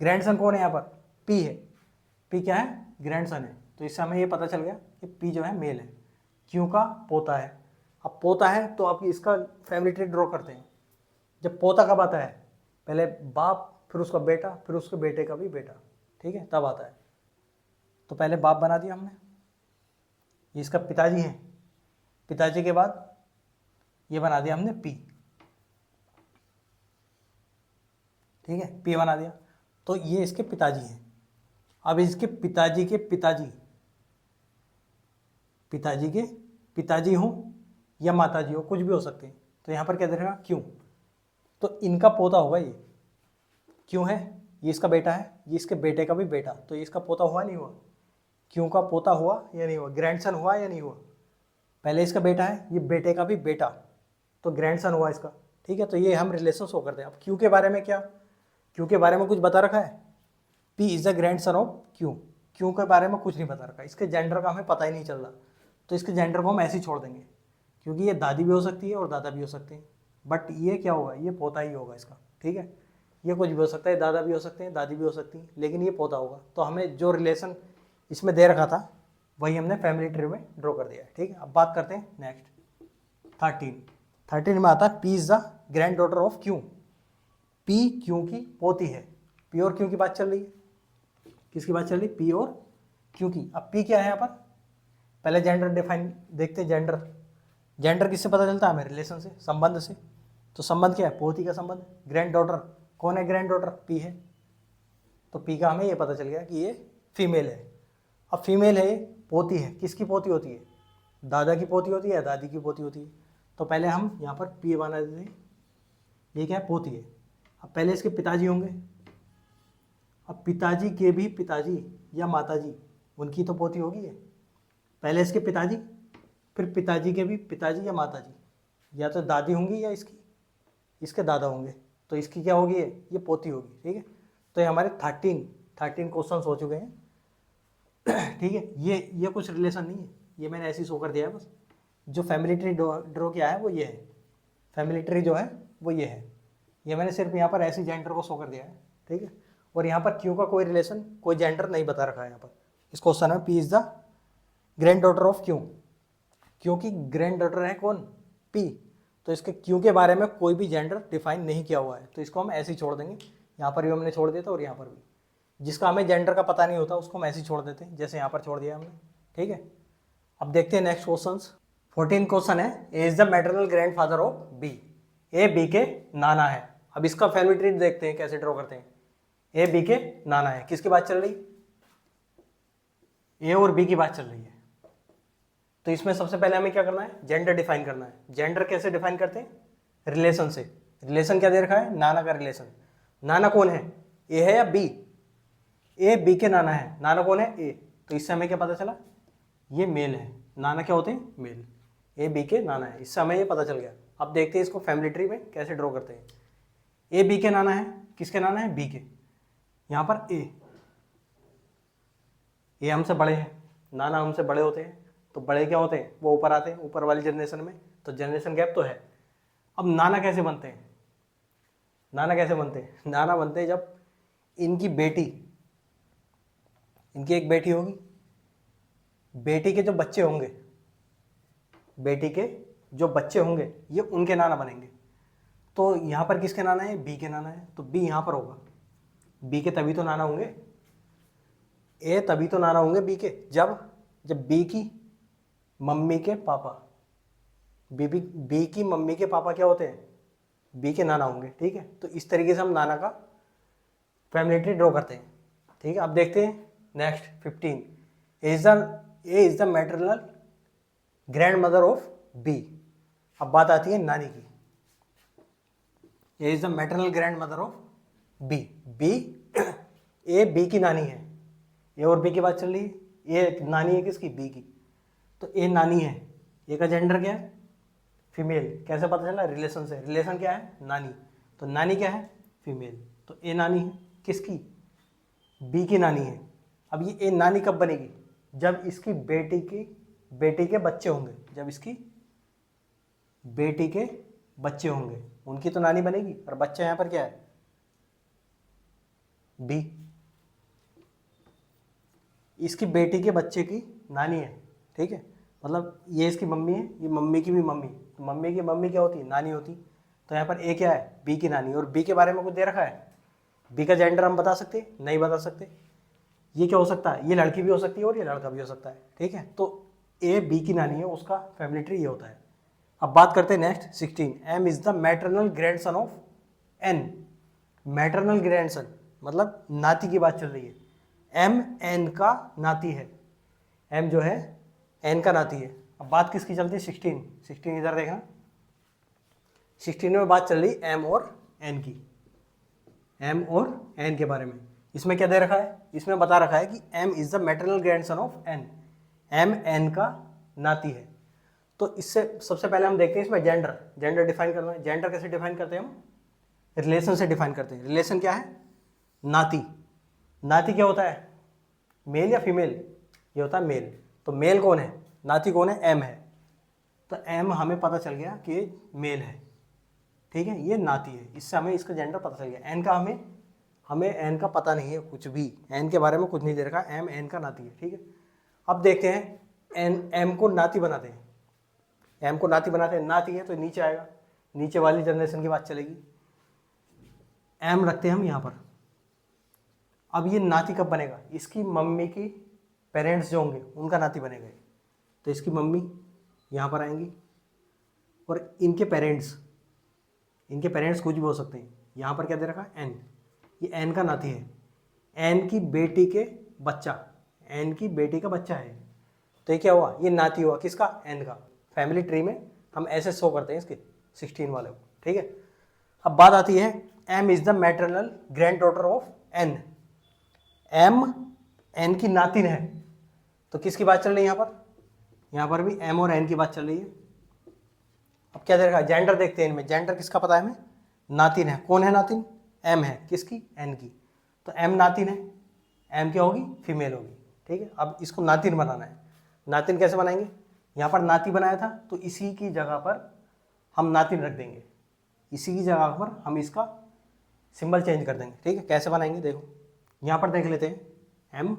ग्रैंडसन कौन है यहाँ पर? पी है। पी क्या है? ग्रैंडसन है। तो इससे हमें ये पता चल गया कि पी जो है मेल है, क्यू का पोता है। अब पोता है तो अब इसका फैमिली ट्री ड्रॉ करते हैं। जब पोता कब आता है? पहले बाप, फिर उसका बेटा, फिर उसके बेटे का भी बेटा। ठीक है, तब आता है। तो पहले बाप बना दिया हमने, ये इसका पिताजी है। पिताजी के बाद ये बना दिया हमने पी। ठीक है, पी बना दिया, तो ये इसके पिताजी हैं। अब इसके पिताजी के पिताजी, पिताजी के पिताजी हो या माताजी हो, कुछ भी हो सकते हैं। तो यहाँ पर क्या देगा? क्यों। तो इनका पोता होगा ये, क्यों है, ये इसका बेटा है, ये इसके बेटे का भी बेटा, तो ये इसका पोता हुआ नहीं हुआ? क्यों का पोता हुआ या नहीं हुआ? ग्रैंडसन हुआ या नहीं हुआ? पहले इसका बेटा है, ये बेटे का भी बेटा, तो ग्रैंडसन हुआ इसका। ठीक है, तो ये हम रिलेशन शो करते हैं। अब क्यू के बारे में क्या? क्यू के बारे में कुछ बता रखा है? P is the grandson of Q. Q के बारे में कुछ नहीं बता रखा, इसके जेंडर का हमें पता ही नहीं चल रहा, तो इसके जेंडर को हम ऐसे ही छोड़ देंगे, क्योंकि ये दादी भी हो सकती है और दादा भी हो सकते हैं। बट ये क्या होगा? ये पोता ही होगा इसका। ठीक है, ये कुछ भी हो सकता है, दादा भी हो सकते हैं, दादी भी हो सकती है, लेकिन ये पोता होगा। तो हमें जो रिलेशन इसमें दे रखा था वही हमने फैमिली ट्री में ड्रॉ कर दिया है। ठीक है, अब बात करते हैं नेक्स्ट 13 में आता है P is the grand daughter of Q. P Q की पोती है। पी और क्यू की बात चल रही है, किसकी बात चल रही है? पी और क्यू की। अब पी क्या है यहाँ पर? पहले जेंडर डिफाइन देखते हैं। जेंडर किससे पता चलता है हमें? रिलेशन से, संबंध से। तो संबंध क्या है? पोती का संबंध। ग्रैंड डॉटर, कौन है ग्रैंड डॉटर? पी है। तो पी का हमें ये पता चल गया कि ये फीमेल है। अब फीमेल है, पोती है, किसकी पोती होती है? दादा की पोती होती है या दादी की पोती होती है? तो पहले हम यहाँ पर पी बना देते हैं, ये क्या है? पोती है। अब पहले इसके पिताजी होंगे, अब पिताजी के भी पिताजी या माताजी, उनकी तो पोती होगी है। पहले इसके पिताजी, फिर पिताजी के भी पिताजी या माताजी, या तो दादी होंगी या इसके दादा होंगे, तो इसकी क्या होगी? ये पोती होगी। ठीक है, तो ये हमारे 13 क्वेश्चन हो चुके हैं। ठीक है, ये कुछ रिलेशन नहीं है, ये मैंने ऐसे ही शो कर दिया है बस। जो फैमिली ट्री ड्रॉ किया है वो ये है, फैमिली ट्री जो है वो ये है। ये मैंने सिर्फ यहाँ पर ऐसी जेंडर को शो कर दिया है। ठीक है, और यहाँ पर क्यू का कोई रिलेशन, कोई जेंडर नहीं बता रखा है यहाँ पर इस क्वेश्चन में। P is the grand daughter of Q, क्योंकि ग्रैंड डॉटर है कौन? पी। तो इसके क्यू के बारे में कोई भी जेंडर डिफाइन नहीं किया हुआ है, तो इसको हम ऐसे ही छोड़ देंगे। यहाँ पर भी हमने छोड़ दिया था और यहाँ पर भी। जिसका हमें जेंडर का पता नहीं होता उसको हम ऐसे ही छोड़ देते हैं, जैसे यहाँ पर छोड़ दिया हमने। ठीक है, अब देखते हैं नेक्स्ट क्वेश्चन। 14 क्वेश्चन है, A is the maternal grand father of B. A B के नाना है। अब इसका फैमिली ट्री देखते हैं कैसे ड्रॉ करते हैं। ए बी के नाना है, किसकी बात चल रही? ए और बी की बात चल रही है। तो इसमें सबसे पहले हमें क्या करना है? जेंडर डिफाइन करना है। जेंडर कैसे डिफाइन करते हैं? रिलेशन से। रिलेशन क्या दे रखा है? नाना का रिलेशन। नाना कौन है? ए है या बी? ए बी के नाना है। नाना कौन है? ए। तो इससे हमें क्या पता चला? ये मेल है। नाना क्या होते हैं? मेल। ए बी के नाना है, इससे हमें ये पता चल गया। अब देखते हैं इसको फैमिली ट्री में कैसे ड्रॉ करते हैं। ए बी के नाना है, किसके नाना है? बी के। यहाँ पर ए हमसे बड़े हैं, नाना हमसे बड़े होते हैं, तो बड़े क्या होते हैं? वो ऊपर आते हैं, ऊपर वाली जनरेशन में, तो जनरेशन गैप तो है। अब नाना कैसे बनते हैं? नाना कैसे बनते हैं? नाना बनते हैं जब इनकी बेटी, इनकी एक बेटी होगी, बेटी के जो बच्चे होंगे, बेटी के जो बच्चे होंगे ये उनके नाना बनेंगे। तो यहाँ पर किसके नाना है? बी के नाना है, तो बी यहाँ पर होगा। बी के तभी तो नाना होंगे, ए तभी तो नाना होंगे बी के, जब बी की मम्मी के पापा, बी की मम्मी के पापा क्या होते हैं? बी के नाना होंगे। ठीक है, तो इस तरीके से हम नाना का फैमिली ट्री ड्रॉ करते हैं। ठीक है, अब देखते हैं next 15। A is the maternal grand mother of B. अब बात आती है नानी की। A is the maternal grand mother of B. A B की नानी है, ए और बी की बात चल रही है। ए नानी है किसकी? बी की। तो ए नानी है, ए का जेंडर क्या है? फीमेल। कैसे पता चला? रिलेशन से। रिलेशन क्या है? नानी। तो नानी क्या है? फीमेल। तो ए नानी है किसकी? बी की नानी है। अब ये ए नानी कब बनेगी? जब इसकी बेटी के बच्चे होंगे, जब इसकी बेटी के बच्चे होंगे उनकी तो नानी बनेगी। और बच्चा यहाँ पर क्या है? बी। इसकी बेटी के बच्चे की नानी है। ठीक है, मतलब ये इसकी मम्मी है, ये मम्मी की भी मम्मी, तो मम्मी की मम्मी क्या होती है? नानी होती। तो यहाँ पर ए क्या है? बी की नानी। और बी के बारे में कुछ दे रखा है? बी का जेंडर हम बता सकते? नहीं बता सकते। ये क्या हो सकता है? ये लड़की भी हो सकती है और ये लड़का भी हो सकता है। ठीक है, तो ए बी की नानी है, उसका फैमिली ट्री ये होता है। अब बात करते हैं next 16। M is the maternal grandson of N. Maternal grandson मतलब नाती की बात चल रही है। एम एन का नाती है, एम जो है एन का नाती है। अब बात किसकी चलती है? 16 इधर देखना। 16 में बात चल रही एम और एन की, एम और एन के बारे में। इसमें क्या दे रखा है? इसमें बता रखा है कि M is the maternal grandson of N, M N का नाती है। तो इससे सबसे पहले हम देखते हैं इसमें जेंडर डिफाइन करना है। जेंडर कैसे डिफाइन करते हैं हम? रिलेशन से डिफाइन करते हैं। रिलेशन क्या है? नाती। नाती क्या होता है? मेल या फीमेल? ये होता है मेल। तो मेल कौन है? नाती कौन है? एम है। तो एम हमें पता चल गया कि ये मेल है। ठीक है, ये नाती है, इससे हमें इसका जेंडर पता चल गया। एन का हमें एन का पता नहीं है कुछ भी, एन के बारे में कुछ नहीं दे रखा। एम एन का नाती है। ठीक है, अब देखते हैं एम को नाती बनाते हैं। एम को नाती बनाते हैं, नाती है तो नीचे आएगा, नीचे वाली जनरेशन की बात चलेगी। एम रखते हैं हम यहाँ पर। अब ये नाती कब बनेगा? इसकी मम्मी की पेरेंट्स जो होंगे उनका नाती बनेगा। तो इसकी मम्मी यहाँ पर आएंगी, और इनके पेरेंट्स कुछ भी हो सकते हैं। यहाँ पर क्या दे रखा है, एन, ये एन का नाती है, एन की बेटी का बच्चा है। तो ये क्या हुआ, ये नाती हुआ किसका, एन का। फैमिली ट्री में हम ऐसे शो करते हैं इसके 16 वाले को, ठीक है। अब बात आती है, M is the maternal granddaughter of N. M N की नातिन है, तो किसकी बात चल रही है यहाँ पर भी एम और एन की बात चल रही है। अब क्या देखा, जेंडर देखते हैं इनमें, जेंडर किसका पता है हमें, नातिन है। कौन है नातिन, एम है, किसकी, एन की। तो एम नातिन है, एम क्या होगी, फीमेल होगी, ठीक है। अब इसको नातिन बनाना है। नातिन कैसे बनाएंगे, यहाँ पर नाती बनाया था तो इसी की जगह पर हम नातिन रख देंगे, इसी की जगह पर हम इसका सिंबल चेंज कर देंगे, ठीक है। कैसे बनाएंगे देखो, यहाँ पर देख लेते हैं, एम,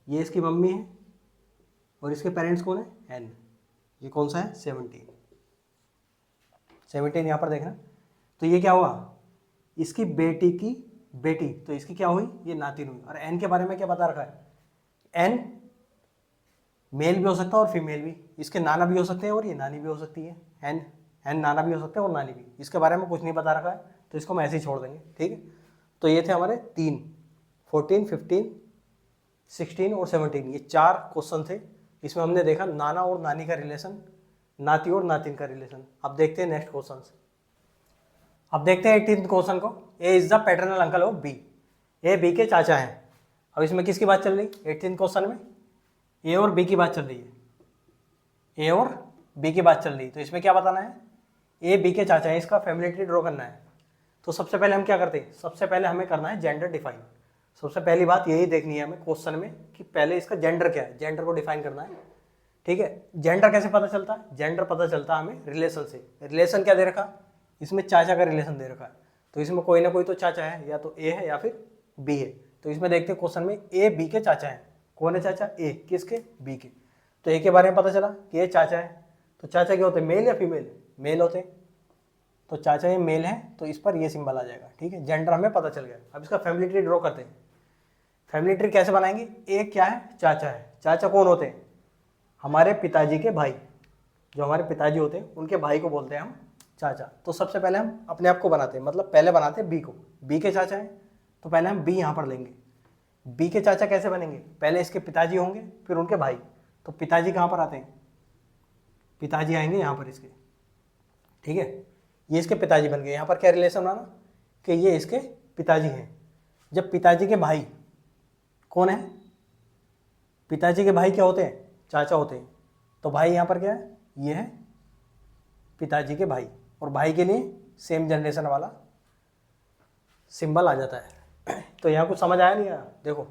ये इसकी मम्मी है और इसके पेरेंट्स कौन है, एन। ये कौन सा है, 17 यहाँ पर देखना। तो ये क्या हुआ, इसकी बेटी की बेटी, तो इसकी क्या हुई, ये नातिन हुई। और एन के बारे में क्या बता रखा है, एन मेल भी हो सकता है और फीमेल भी, इसके नाना भी हो सकते हैं और ये नानी भी हो सकती है। एन नाना भी हो सकते हैं और नानी भी, इसके बारे में कुछ नहीं बता रखा है, तो इसको हम ऐसे ही छोड़ देंगे, ठीक है। तो ये थे हमारे 3, 14, 15, 16 और 17, ये 4 क्वेश्चन थे। इसमें हमने देखा नाना और नानी का रिलेशन, नाती और नातिन का रिलेशन। अब देखते हैं नेक्स्ट क्वेश्चन। अब देखते हैं 18th क्वेश्चन को, A is the paternal uncle of B. A B के चाचा हैं। अब इसमें किसकी बात चल रही है, 18th क्वेश्चन में ए और बी की बात चल रही है, ए और बी की बात चल रही है। तो इसमें क्या बताना है, ए बी के चाचा है, इसका फैमिली ट्री ड्रॉ करना है। तो सबसे पहले हम क्या करते हैं, सबसे पहले हमें करना है जेंडर डिफाइन। सबसे पहली बात यही देखनी है हमें क्वेश्चन में कि पहले इसका जेंडर क्या है, जेंडर को डिफाइन करना है, ठीक है। जेंडर कैसे पता चलता है, जेंडर पता चलता है हमें रिलेशन से। रिलेशन क्या दे रखा, इसमें चाचा का रिलेशन दे रखा है, तो इसमें कोई ना कोई तो चाचा है, या तो ए है या फिर बी है। तो इसमें देखते हैं क्वेश्चन में ए बी के चाचा है। कौन है चाचा, ए, किसके, बी के। तो ए के बारे में पता चला कि ये चाचा है। तो चाचा क्या होते हैं, मेल या फीमेल, मेल होते हैं। तो चाचा ये मेल है, तो इस पर ये सिंबल आ जाएगा, ठीक है। जेंडर हमें पता चल गया। अब इसका फैमिली ट्री ड्रॉ करते हैं। फैमिली ट्री कैसे बनाएंगे, ए क्या है, चाचा है। चाचा कौन होते हैं, हमारे पिताजी के भाई, जो हमारे पिताजी होते हैं उनके भाई को बोलते हैं हम चाचा। तो सबसे पहले हम अपने आप को बनाते हैं, मतलब पहले बनाते हैं बी को, बी के चाचा हैं, तो पहले हम बी यहाँ पर लेंगे। बी के चाचा कैसे बनेंगे, पहले इसके पिताजी होंगे फिर उनके भाई। तो पिताजी कहाँ पर आते हैं, पिताजी आएंगे यहाँ पर इसके, ठीक है। ये इसके पिताजी बन गए। यहाँ पर क्या रिलेशन बनाना कि ये इसके पिताजी हैं। जब पिताजी के भाई कौन है, पिताजी के भाई क्या होते हैं, चाचा होते हैं। तो भाई यहाँ पर क्या है, ये है पिताजी के भाई, और भाई के लिए सेम जनरेशन वाला सिंबल आ जाता है। तो यहाँ कुछ समझ आया नहीं आया, देखो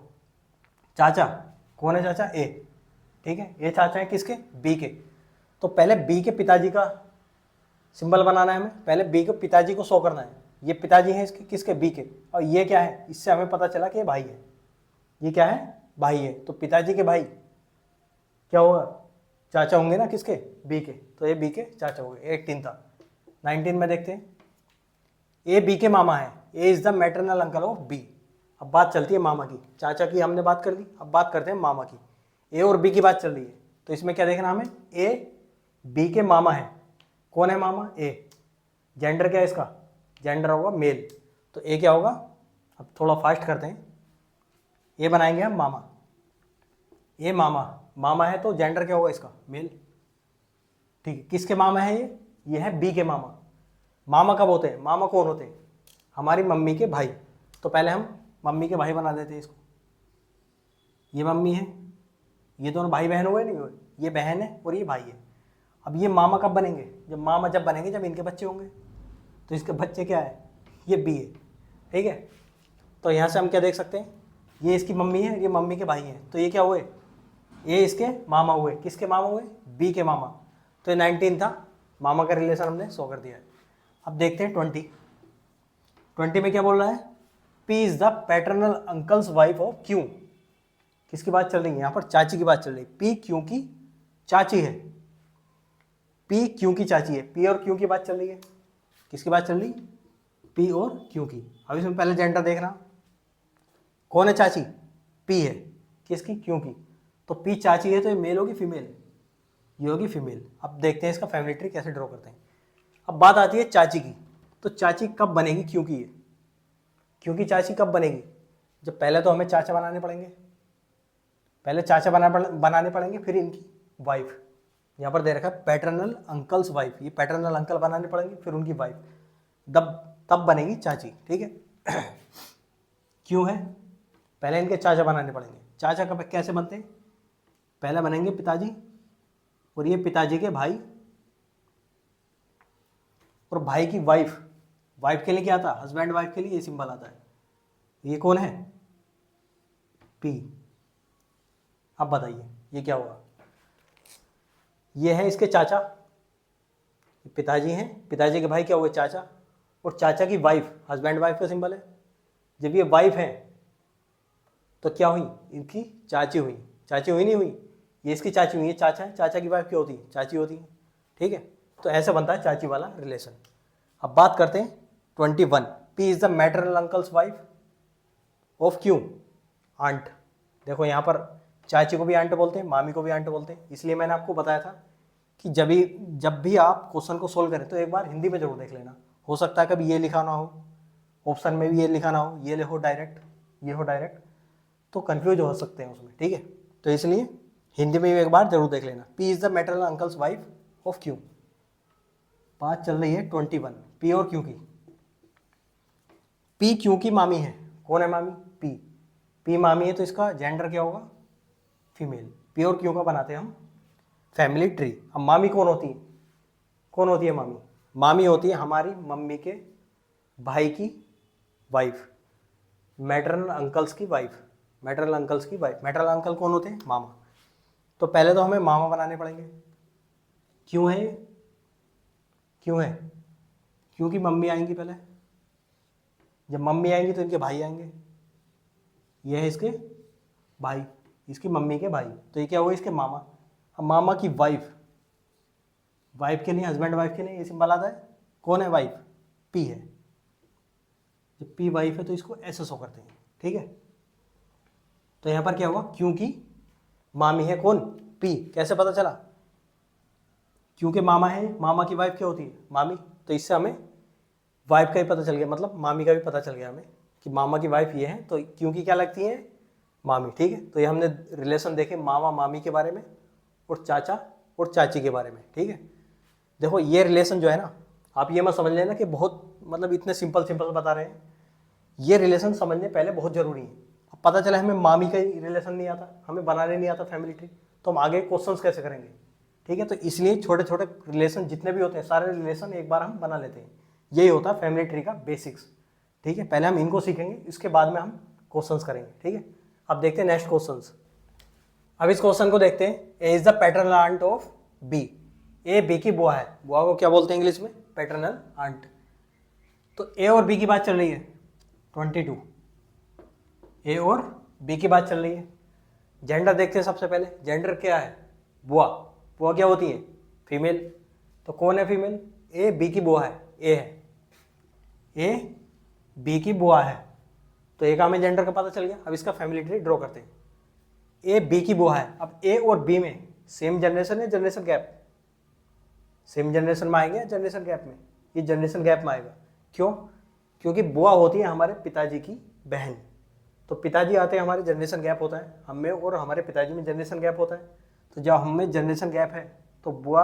चाचा कौन है, चाचा ए, ठीक है। ये चाचा है किसके, बी के। तो पहले बी के पिताजी का सिंबल बनाना है हमें, पहले बी के पिताजी को शो करना है। ये पिताजी हैं इसके, किसके, बी के। और ये क्या है, इससे हमें पता चला कि ये भाई है, ये क्या है, भाई है। तो पिताजी के भाई क्या होगा, चाचा होंगे ना, किसके, बी के। तो ये बी के चाचा हो गए। 18 था। 19 में देखते हैं, ए बी के मामा है। A is the maternal uncle of B. अब बात चलती है मामा की, चाचा की हमने बात कर ली, अब बात करते हैं मामा की। ए और बी की बात चल रही है, तो इसमें क्या देखना हमें, ए बी के मामा है। कौन है मामा, ए। जेंडर क्या है इसका, जेंडर होगा मेल। तो ए क्या होगा, अब थोड़ा फास्ट करते हैं, ए बनाएंगे हम मामा। ए मामा है, तो जेंडर क्या होगा इसका, मेल, ठीक है। किसके मामा है ये है बी के मामा। मामा कब होते हैं, मामा कौन होते हैं, हमारी मम्मी के भाई। तो पहले हम मम्मी के भाई बना देते हैं इसको। ये मम्मी है, ये दोनों भाई बहन हुए नहीं हुए, ये बहन है और ये भाई है। अब ये मामा कब बनेंगे, जब बनेंगे जब इनके बच्चे होंगे। तो इसके बच्चे क्या है, ये बी है, ठीक है। तो यहाँ से हम क्या देख सकते हैं, ये इसकी मम्मी है, ये मम्मी के भाई हैं। तो ये क्या हुए, ये इसके मामा हुए। किसके मामा हुए, बी के मामा। तो ये 19 था, मामा का रिलेशन हमने शो कर दिया है। अब देखते हैं 20 में क्या बोल रहा है, P is the paternal uncle's wife of Q. किसकी बात चल रही है, यहाँ पर चाची की बात चल रही है। पी क्यू की चाची है, पी क्यू की चाची है। पी और क्यू की बात चल रही है, किसकी बात चल रही, पी और क्यू की। अब इसमें पहले जेंडर देखना, कौन है चाची, पी है, किसकी, क्यू की। तो पी चाची है तो ये मेल होगी फीमेल, ये होगी फीमेल। अब देखते हैं इसका फैमिली ट्री कैसे ड्रॉ करते हैं। अब बात आती है चाची की, तो चाची कब बनेगी क्योंकि ये, क्योंकि चाची कब बनेगी, जब पहले तो हमें चाचा बनाने पड़ेंगे, पहले चाचा बनाने पड़ेंगे, फिर इनकी वाइफ, यहाँ पर दे रखा है पैटर्नल अंकल्स वाइफ, ये पैटर्नल अंकल बनाने पड़ेंगे, फिर उनकी वाइफ, तब बनेगी चाची, ठीक है। क्यों है, पहले इनके चाचा बनाने पड़ेंगे। चाचा कब कैसे बनते हैं, पहले बनेंगे पिताजी, और ये पिताजी के भाई, और भाई की वाइफ, वाइफ के लिए क्या आता है, हस्बैंड वाइफ के लिए ये सिंबल आता है, ये कौन है, पी। अब बताइए ये क्या हुआ, ये है इसके चाचा, पिताजी हैं, पिताजी के भाई क्या हुए, चाचा, और चाचा की वाइफ, हस्बैंड वाइफ का सिंबल है। जब ये वाइफ है तो क्या हुई, इनकी चाची हुई, चाची हुई नहीं हुई, ये इसकी चाची हुई, ये चाचा है, चाचा की वाइफ क्या होती है, चाची होती है, ठीक है। तो ऐसे बनता है चाची वाला रिलेशन। अब बात करते हैं 21, P is the maternal uncle's wife of Q, aunt. देखो यहाँ पर चाची को भी आंट बोलते हैं, मामी को भी आंट बोलते हैं, इसलिए मैंने आपको बताया था कि जब भी आप क्वेश्चन को सोल्व करें तो एक बार हिंदी में जरूर देख लेना, हो सकता है कभी ये लिखा ना हो, ऑप्शन में भी ये लिखा ना हो, ये हो डायरेक्ट, ये हो डायरेक्ट, तो कंफ्यूज हो सकते हैं उसमें, ठीक है। तो इसलिए हिंदी में भी एक बार जरूर देख लेना, P is the maternal uncle's wife of Q. बात चल रही है 21, पी और क्यू की। पी क्यू की मामी है, कौन है मामी, पी, पी मामी है तो इसका जेंडर क्या होगा, फीमेल। पी और क्यू का बनाते हैं हम फैमिली ट्री। अब मामी कौन होती है, कौन होती है मामी, मामी होती है हमारी मम्मी के भाई की वाइफ, मैटरनल अंकल्स की वाइफ, मैटरनल अंकल्स की वाइफ। मैटरनल अंकल कौन होते हैं, मामा। तो पहले तो हमें मामा बनाने पड़ेंगे। क्यों है, क्यों है, क्योंकि मम्मी आएंगी पहले, जब मम्मी आएंगी तो इनके भाई आएंगे, ये है इसके भाई, इसकी मम्मी के भाई, तो ये क्या हुआ, इसके मामा। अब मामा की वाइफ, वाइफ के लिए, हस्बैंड वाइफ के लिए ये सिंबल आता है, कौन है वाइफ, पी है। जब पी वाइफ है तो इसको ऐसे शो करते हैं, ठीक है। तो यहाँ पर क्या हुआ, क्योंकि मामी है कौन, पी। कैसे पता चला, क्योंकि मामा है, मामा की वाइफ क्या होती है, मामी, तो इससे हमें वाइफ का भी पता चल गया, मतलब मामी का भी पता चल गया हमें कि मामा की वाइफ ये है, तो क्योंकि क्या लगती है, मामी, ठीक है। तो ये हमने रिलेशन देखे मामा मामी के बारे में, और चाचा और चाची के बारे में, ठीक है। देखो ये रिलेशन जो है ना, आप ये मत समझ लेना कि बहुत मतलब इतने सिंपल बता रहे हैं, ये रिलेशन समझने पहले बहुत ज़रूरी है। अब पता चला हमें मामी का रिलेशन नहीं आता, हमें बनाने नहीं आता फैमिली ट्री, तो हम आगे क्वेश्चंस कैसे करेंगे, ठीक है। तो इसलिए छोटे छोटे रिलेशन जितने भी होते हैं, सारे रिलेशन एक बार हम बना लेते हैं, यही होता है फैमिली ट्री का बेसिक्स, ठीक है। पहले हम इनको सीखेंगे, इसके बाद में हम क्वेश्चंस करेंगे, ठीक है। अब देखते हैं नेक्स्ट क्वेश्चंस। अब इस क्वेश्चन को देखते हैं, A is the paternal aunt of B. A B की बुआ है, बुआ को क्या बोलते हैं इंग्लिश में, पैटर्नल आंट। तो ए और बी की बात चल रही है 22, ए और बी की बात चल रही है। जेंडर देखते हैं सबसे पहले, जेंडर क्या है, बुआ, बुआ क्या होती है, फीमेल। तो कौन है फीमेल, ए बी की बुआ है, ए है, ए बी की बुआ है, तो ए का हमें जेंडर का पता चल गया। अब इसका फैमिली ट्री ड्रॉ करते हैं। ए बी की बुआ है, अब ए और बी में सेम जनरेशन है, जनरेशन गैप, सेम जनरेशन में आएंगे, जनरेशन गैप में, ये जनरेशन गैप में आएगा। क्यों, क्योंकि बुआ होती है हमारे पिताजी की बहन, तो पिताजी आते हैं हमारे, जनरेशन गैप होता है हम में और हमारे पिताजी में जनरेशन गैप होता है। तो जब हम में जनरेशन गैप है तो बुआ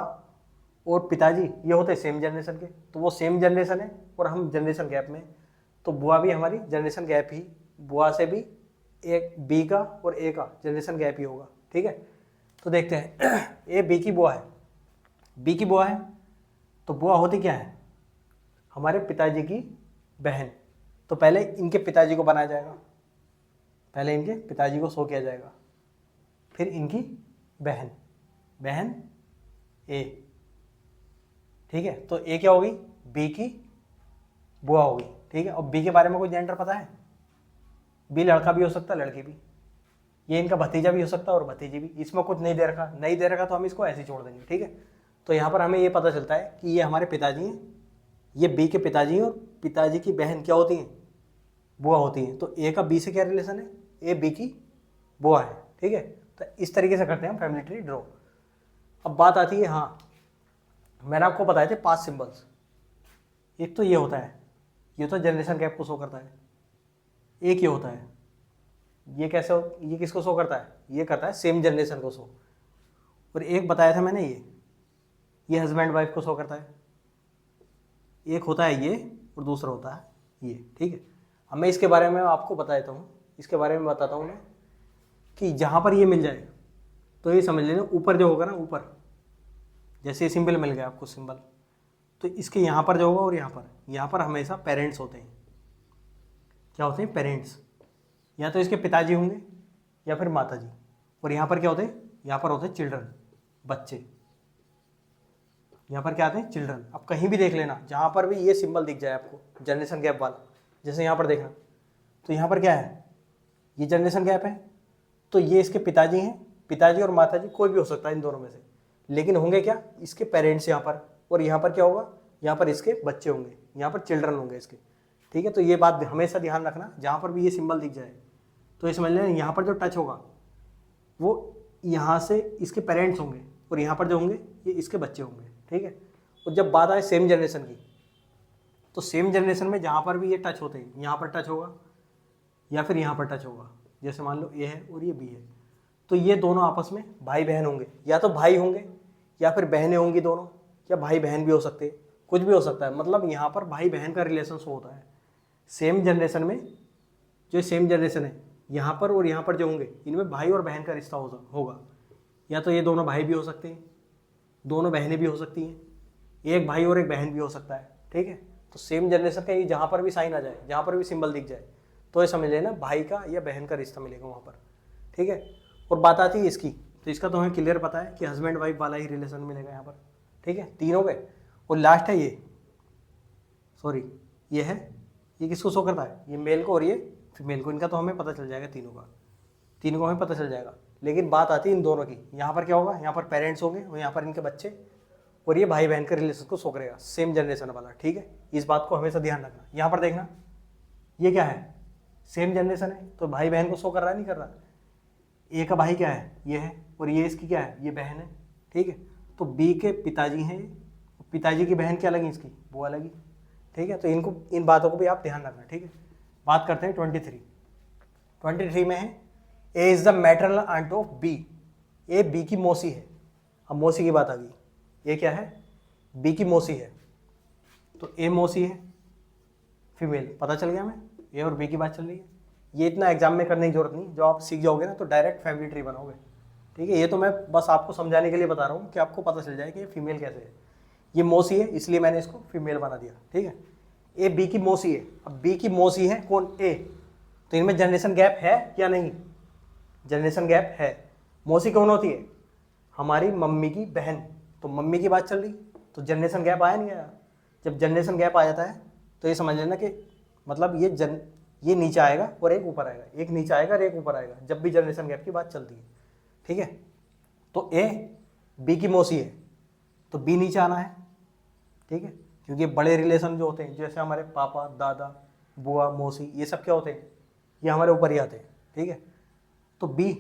और पिताजी ये होते हैं सेम जनरेशन के, तो वो सेम जनरेशन है और हम जनरेशन गैप में, तो बुआ भी हमारी जनरेशन गैप ही, बुआ से भी एक बी का और ए का जनरेशन गैप ही होगा, ठीक है। तो देखते हैं ए बी की बुआ है, बी की बुआ है, तो बुआ होती क्या है, हमारे पिताजी की बहन। तो पहले इनके पिताजी को बनाया जाएगा, पहले इनके पिताजी को शो किया जाएगा, फिर इनकी बहन, बहन ए, ठीक है। तो ए क्या होगी, बी की बुआ होगी, ठीक है। और बी के बारे में कोई जेंडर पता है, बी लड़का भी हो सकता है, लड़की भी, ये इनका भतीजा भी हो सकता है और भतीजी भी। इसमें कुछ नहीं दे रखा, नहीं दे रखा तो हम इसको ऐसे ही छोड़ देंगे, ठीक है। तो यहाँ पर हमें ये पता चलता है कि ये हमारे पिताजी हैं, ये बी के पिताजी हैं, और पिताजी की बहन क्या होती हैं, बुआ होती हैं। तो ए का बी से क्या रिलेशन है, ए बी की बुआ है, ठीक है। तो इस तरीके से करते हैं हम फैमिली ट्री ड्रॉ। अब बात आती है, हाँ मैंने आपको बताए थे 5 सिंबल्स। एक तो ये होता है, ये तो जनरेशन गैप को शो करता है। एक ये होता है, ये कैसे ये किसको शो करता है, ये करता है सेम जनरेशन को शो। और एक बताया था मैंने, ये हस्बैंड वाइफ को शो करता है। एक होता है ये और दूसरा होता है ये, ठीक है। अब मैं इसके बारे में आपको बता देता हूँ, इसके बारे में बताता हूँ मैं कि जहाँ पर ये मिल जाए तो ये समझ लेना ऊपर जो होगा ना, ऊपर जैसे सिंबल मिल गया आपको सिंबल, तो इसके यहाँ पर जो होगा और यहाँ पर हमेशा पेरेंट्स होते हैं। क्या होते हैं? पेरेंट्स। या तो इसके पिताजी होंगे या फिर माता जी। और यहाँ पर क्या होते हैं? यहाँ पर होते हैं चिल्ड्रन, बच्चे। यहाँ पर क्या आते हैं? चिल्ड्रन। अब कहीं भी देख लेना, जहाँ पर भी ये सिंबल दिख जाए आपको जनरेशन गैप वाला, जैसे यहाँ पर देखना, तो यहाँ पर क्या है? ये जनरेशन गैप है, तो ये इसके पिताजी हैं। पिताजी और माता जी कोई भी हो सकता है इन दोनों में से, लेकिन होंगे क्या? इसके पेरेंट्स यहाँ पर। और यहाँ पर क्या होगा? यहाँ पर इसके बच्चे होंगे, यहाँ पर चिल्ड्रन होंगे इसके, ठीक है। तो ये बात हमेशा ध्यान रखना, जहाँ पर भी ये सिंबल दिख जाए तो ये समझ लेना यहाँ पर जो टच होगा वो यहाँ से इसके पेरेंट्स होंगे, और यहाँ पर जो होंगे ये इसके बच्चे होंगे, ठीक है। और जब बात आए सेम जनरेशन की, तो सेम जनरेशन में जहाँ पर भी ये टच होते हैं, यहाँ पर टच होगा या फिर यहाँ पर टच होगा। जैसे मान लो ये है और ये बी है, तो ये दोनों आपस में भाई बहन होंगे। या तो भाई होंगे या फिर बहनें होंगी दोनों, या भाई बहन भी हो सकते हैं, कुछ भी हो सकता है। मतलब यहाँ पर भाई बहन का रिलेशन होता है सेम जनरेशन में। जो सेम जनरेशन है यहाँ पर और यहाँ पर जो होंगे, इनमें भाई और बहन का रिश्ता होगा। या तो ये दोनों भाई भी हो सकते हैं, दोनों बहनें भी हो सकती हैं, एक भाई और एक बहन भी हो सकता है, ठीक है। तो सेम जनरेशन का ये जहाँ पर भी साइन आ जाए, जहाँ पर भी सिंबल दिख जाए, तो ये समझ लेना भाई का या बहन का रिश्ता मिलेगा वहाँ पर, ठीक है। और बात आती है इसकी, तो इसका तो हमें क्लियर पता है कि हस्बैंड वाइफ वाला ही रिलेशन मिलेगा यहाँ पर, ठीक है। 3 हो गए। और लास्ट है ये, सॉरी ये है, ये किसको शो करता है? ये मेल को और ये फीमेल को। इनका तो हमें पता चल जाएगा, तीनों को हमें पता चल जाएगा। लेकिन बात आती है इन दोनों की, यहाँ पर क्या होगा? यहाँ पर पेरेंट्स होंगे और यहाँ पर इनके बच्चे, और ये भाई बहन के रिलेशन को शो करेगा, सेम जनरेशन वाला, ठीक है। इस बात को हमेशा ध्यान रखना। यहाँ पर देखना, ये क्या है? सेम जनरेशन है, तो भाई बहन को शो कर रहा है, नहीं कर रहा? ए का भाई क्या है? ये है। और ये इसकी क्या है? ये बहन है, ठीक है। तो बी के पिताजी हैं, पिताजी की बहन क्या लगी इसकी? वो अलग ही, ठीक है। तो इनको, इन बातों को भी आप ध्यान रखना, ठीक है। बात करते हैं 23 में है, A is the maternal aunt of B. A B की मौसी है। अब मौसी की बात आ गई, ये क्या है? बी की मौसी है। तो ए मौसी है, फीमेल, पता चल गया हमें। ए और बी की बात चल रही है। ये इतना एग्जाम में करने की जरूरत नहीं, जो आप सीख जाओगे ना तो डायरेक्ट फैमिली ट्री बनाओगे, ठीक है। ये तो मैं बस आपको समझाने के लिए बता रहा हूँ कि आपको पता चल जाए कि ये फीमेल कैसे है। ये मौसी है, इसलिए मैंने इसको फीमेल बना दिया, ठीक है। ए बी की मौसी है। अब बी की मौसी है कौन? ए। तो इनमें जनरेशन गैप है या नहीं? जनरेशन गैप है। मौसी कौन होती है? हमारी मम्मी की बहन। तो मम्मी की बात चल रही, तो जनरेशन गैप आया नहीं आया? जब जनरेशन गैप आ जाता है तो ये समझ लेना कि मतलब ये नीचे आएगा और एक ऊपर आएगा, एक नीचे आएगा और एक ऊपर आएगा, जब भी जनरेशन गैप की बात चलती है, ठीक है। तो ए बी की मौसी है, तो बी नीचे आना है, ठीक है। क्योंकि बड़े रिलेशन जो होते हैं, जैसे हमारे पापा, दादा, बुआ, मौसी, ये सब क्या होते हैं? ये हमारे ऊपर ही आते हैं, ठीक है। तो बी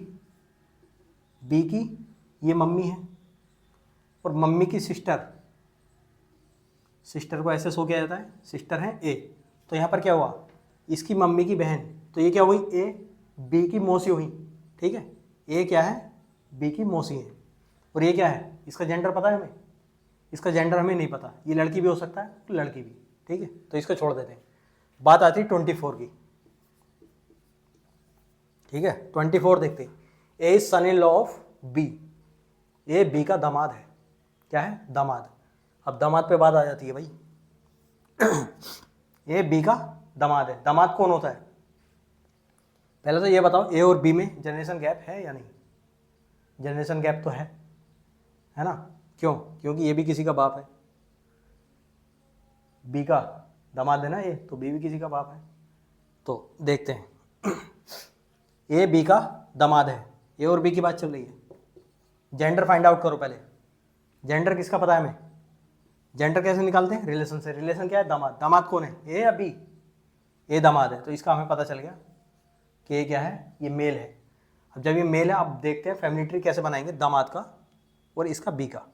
की ये मम्मी है, और मम्मी की सिस्टर को ऐसे शो किया जाता है, सिस्टर है ए। तो यहाँ पर क्या हुआ? इसकी मम्मी की बहन, तो ये क्या हुई? ए बी की मौसी हुई, ठीक है। ए क्या है? बी की मौसी है। और ये क्या है? इसका जेंडर पता है हमें? इसका जेंडर हमें नहीं पता। ये लड़की भी हो सकता है, लड़की भी, ठीक है। तो इसको छोड़ देते हैं। बात आती है 24 की, ठीक है। 24 देखते हैं। A is son in law of B. A B का दामाद है। क्या है? दामाद। अब दामाद पे बात आ जाती है भाई। ए बी का दामाद है। दामाद कौन होता है? पहले तो ये बताओ, ए और बी में जनरेशन गैप है या नहीं? जनरेशन गैप तो है ना? क्यों? क्योंकि ये भी किसी का बाप है, बी का दामाद है ना ये, तो बी भी किसी का बाप है। तो देखते हैं। ए बी का दामाद है, ए और बी की बात चल रही है। जेंडर फाइंड आउट करो पहले। जेंडर किसका पता है हमें? जेंडर कैसे निकालते हैं? रिलेशन से। रिलेशन क्या है? दामाद। दामाद कौन है? ए या बी? ए दामाद है, तो इसका हमें पता चल गया कि ये क्या है? ये मेल है। अब जब ये मेल है, अब देखते हैं फैमिली ट्री कैसे बनाएंगे दामाद का और इसका बी का।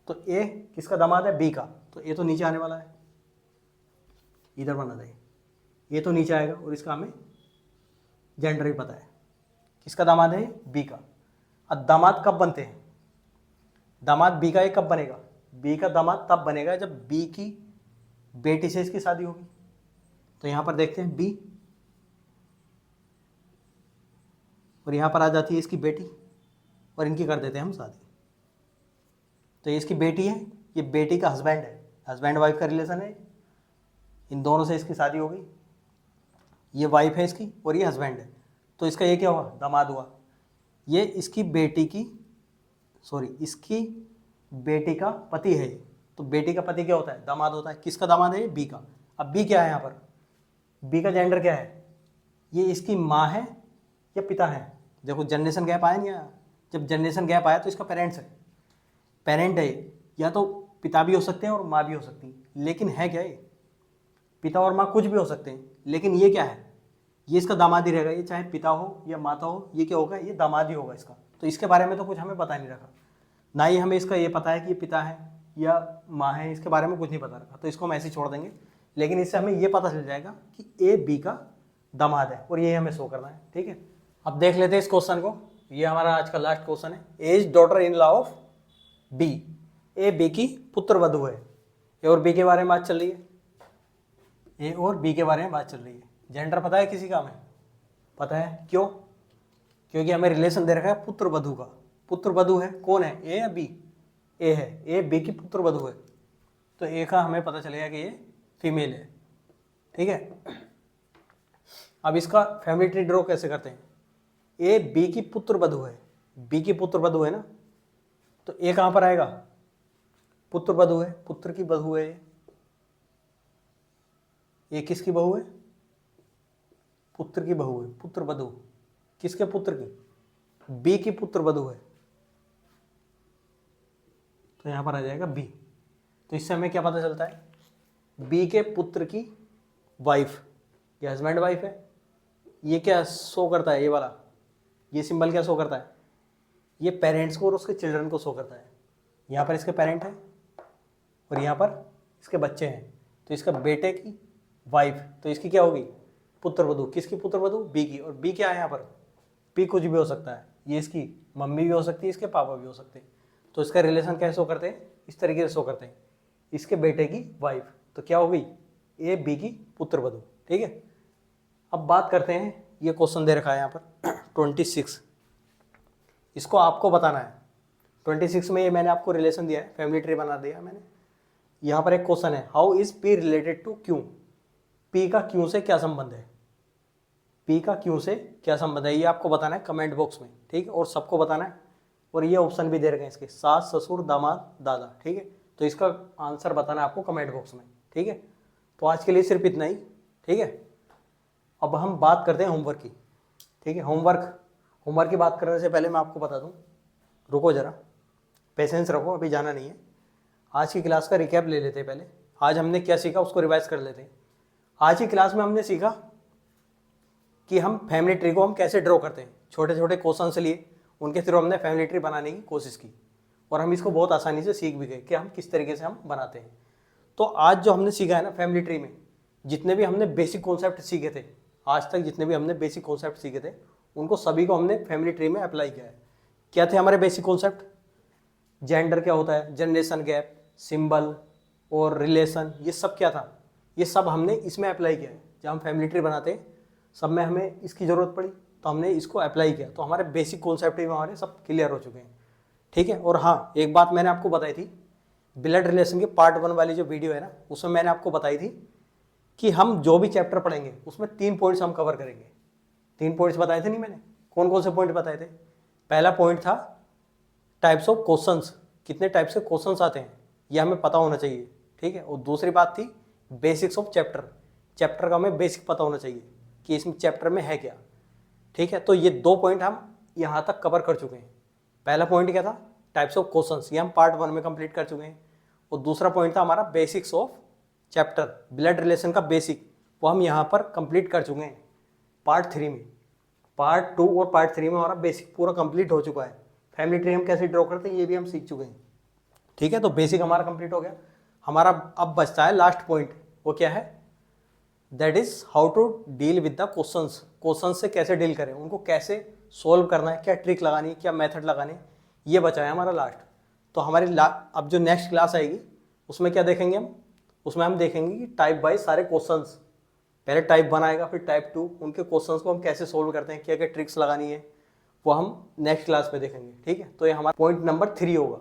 तो ए किसका दामाद है? बी का। तो ए तो नीचे आने वाला है, इधर बना जाए, ये तो नीचे आएगा और इसका हमें जेंडर भी पता है। किसका दामाद है? बी का। अब दामाद कब बनते हैं? दामाद बी का ये कब बनेगा? बी का दामाद तब बनेगा जब बी की बेटी से इसकी शादी होगी। तो यहां पर देखते हैं बी, और यहां पर आ जाती है इसकी बेटी, और इनकी कर देते हैं हम शादी। तो ये इसकी बेटी है, ये बेटी का हस्बैंड है, हस्बैंड वाइफ का रिलेशन है, इन दोनों से इसकी शादी हो गई। ये वाइफ है इसकी और ये हस्बैंड है, तो इसका ये क्या हुआ? दामाद हुआ। ये इसकी बेटी की, सॉरी, इसकी बेटी का पति है। तो बेटी का पति क्या होता है? दामाद होता है। किसका दामाद है? बी का। अब बी क्या है यहाँ पर? बी का जेंडर क्या है? ये इसकी माँ है या पिता है? देखो जनरेशन गैप आया नहीं आया? जब जनरेशन गैप आया तो इसका पेरेंट्स है, पेरेंट है, या तो पिता भी हो सकते हैं और माँ भी हो सकती है। लेकिन है क्या ये? पिता और माँ कुछ भी हो सकते हैं, लेकिन ये क्या है? ये इसका दामाद ही रहेगा। ये चाहे पिता हो या माता हो, ये क्या होगा? ये दामाद ही होगा इसका। तो इसके बारे में तो कुछ हमें पता नहीं रखा, ना ही हमें इसका ये पता है कि ये पिता है या माँ है, इसके बारे में कुछ नहीं पता रखा। तो इसको हम ऐसे ही छोड़ देंगे। लेकिन इससे हमें ये पता चल जाएगा कि ए बी का दामाद है, और ये हमें शो करना है। ठीक है, अब देख लेते हैं इस क्वेश्चन को। ये हमारा आज का लास्ट क्वेश्चन है। As daughter in law of B, A B की पुत्र वधू है। ए और बी के बारे में बात चल रही है, ए और बी के बारे में बात चल रही है। जेंडर पता है किसी का? हमें पता है। क्यों? क्योंकि हमें रिलेशन दे रखा है पुत्र वधू का। पुत्र वधू है, कौन है? ए या बी? ए है, ए बी की पुत्र वधू है। तो ए का हमें पता चलेगा कि ये फीमेल है। ठीक है, अब इसका फैमिली ट्री ड्रॉ कैसे करते हैं? ए बी की पुत्र वधू है, बी की पुत्र वधू है ना, तो ए कहां पर आएगा? पुत्र वधू है, पुत्र की बहू है ये किसकी बहू है? पुत्र की बहू है, पुत्र वधू। किसके पुत्र की? बी की पुत्र वधू है। तो यहां पर आ जाएगा बी। तो इससे हमें क्या पता चलता है? बी के पुत्र की वाइफ, ये हस्बैंड वाइफ है। ये क्या शो करता है? ये वाला, ये सिंबल क्या शो करता है? ये पेरेंट्स को और उसके चिल्ड्रन को शो करता है। यहाँ पर इसके पेरेंट है और यहाँ पर इसके बच्चे हैं। तो इसका बेटे की वाइफ, तो इसकी क्या होगी? पुत्र वधू। किसकी पुत्र वधू? बी की। और बी क्या है यहाँ पर? बी कुछ भी हो सकता है, ये इसकी मम्मी भी हो सकती है, इसके पापा भी हो सकते हैं। तो इसका रिलेशन कैसे शो करते हैं? इस तरीके से शो करते हैं, इसके बेटे की वाइफ। तो क्या हो गई? ए बी की पुत्र वधू। ठीक है, अब बात करते हैं, ये क्वेश्चन दे रखा है यहाँ पर 26, इसको आपको बताना है। 26 में ये मैंने आपको रिलेशन दिया है, फैमिली ट्री बना दिया मैंने। यहाँ पर एक क्वेश्चन है, how is P related to Q? P का क्यू से क्या संबंध है? पी का क्यू से क्या संबंध है, ये आपको बताना है कमेंट बॉक्स में। ठीक है, और सबको बताना है। और ये ऑप्शन भी दे रखे हैं इसके, सास, ससुर, दामाद, दादा। ठीक है, तो इसका आंसर बताना है आपको कमेंट बॉक्स में। ठीक है, तो आज के लिए सिर्फ इतना ही। ठीक है, अब हम बात करते हैं होमवर्क की। ठीक है, होमवर्क की बात करने से पहले मैं आपको बता दूं, रुको जरा, पेशेंस रखो, अभी जाना नहीं है। आज की क्लास का रिकैप ले लेते हैं पहले। आज हमने क्या सीखा उसको रिवाइज कर लेते हैं। आज की क्लास में हमने सीखा कि हम फैमिली ट्री को हम कैसे ड्रॉ करते हैं। छोटे छोटे क्वेश्चन से लिए, उनके थ्रू हमने फैमिली ट्री बनाने की कोशिश की, और हम इसको बहुत आसानी से सीख भी गए कि हम किस तरीके से हम बनाते हैं। तो आज जो हमने सीखा है ना फैमिली ट्री में, जितने भी हमने बेसिक कॉन्सेप्ट सीखे थे आज तक, जितने भी हमने बेसिक कॉन्सेप्ट सीखे थे, उनको सभी को हमने फैमिली ट्री में अप्लाई किया है। क्या थे हमारे बेसिक कॉन्सेप्ट? जेंडर क्या होता है, जनरेशन गैप, सिंबल और रिलेशन, ये सब क्या था, ये सब हमने इसमें अप्लाई किया है। जब हम फैमिली ट्री बनाते हैं सब में हमें इसकी ज़रूरत पड़ी तो हमने इसको अप्लाई किया, तो हमारे बेसिक कॉन्सेप्ट भी हमारे सब क्लियर हो चुके हैं। ठीक है, और हाँ एक बात मैंने आपको बताई थी, ब्लड रिलेशन की पार्ट 1 वाली जो वीडियो है ना, उसमें मैंने आपको बताई थी कि हम जो भी चैप्टर पढ़ेंगे उसमें 3 पॉइंट्स हम कवर करेंगे। 3 पॉइंट्स बताए थे नहीं मैंने? कौन कौन से पॉइंट बताए थे? पहला पॉइंट था टाइप्स ऑफ क्वेश्चंस, कितने टाइप्स के क्वेश्चंस आते हैं ये हमें पता होना चाहिए। ठीक है, और दूसरी बात थी बेसिक्स ऑफ चैप्टर का हमें बेसिक पता होना चाहिए कि इसमें चैप्टर में है क्या। ठीक है, तो ये 2 पॉइंट हम यहाँ तक कवर कर चुके हैं। पहला पॉइंट क्या था? टाइप्स ऑफ क्वेश्चंस, ये हम पार्ट 1 में कंप्लीट कर चुके हैं। और दूसरा पॉइंट था हमारा basics of chapter, blood relation का बेसिक, वो हम यहाँ पर कंप्लीट कर चुके हैं पार्ट 3 में। पार्ट 2 और पार्ट 3 में हमारा बेसिक पूरा कंप्लीट हो चुका है। फैमिली ट्री हम कैसे ड्रॉ करते हैं ये भी हम सीख चुके हैं, ठीक है। तो बेसिक हमारा कंप्लीट हो गया। हमारा अब बचता है लास्ट पॉइंट, वो क्या है, that is how to deal with the questions. Questions से कैसे डील करें, उनको कैसे सोल्व करना है, क्या ट्रिक लगानी है, क्या मेथड लगानी है, ये बचा है हमारा लास्ट। तो हमारी अब जो नेक्स्ट क्लास आएगी उसमें क्या देखेंगे हम, उसमें हम देखेंगे कि टाइप वाइज सारे क्वेश्चंस, पहले टाइप 1 आएगा फिर टाइप 2, उनके क्वेश्चंस को हम कैसे सोल्व करते हैं, क्या क्या ट्रिक्स लगानी है, वो हम नेक्स्ट क्लास में देखेंगे, ठीक है। तो ये हमारा पॉइंट नंबर 3 होगा,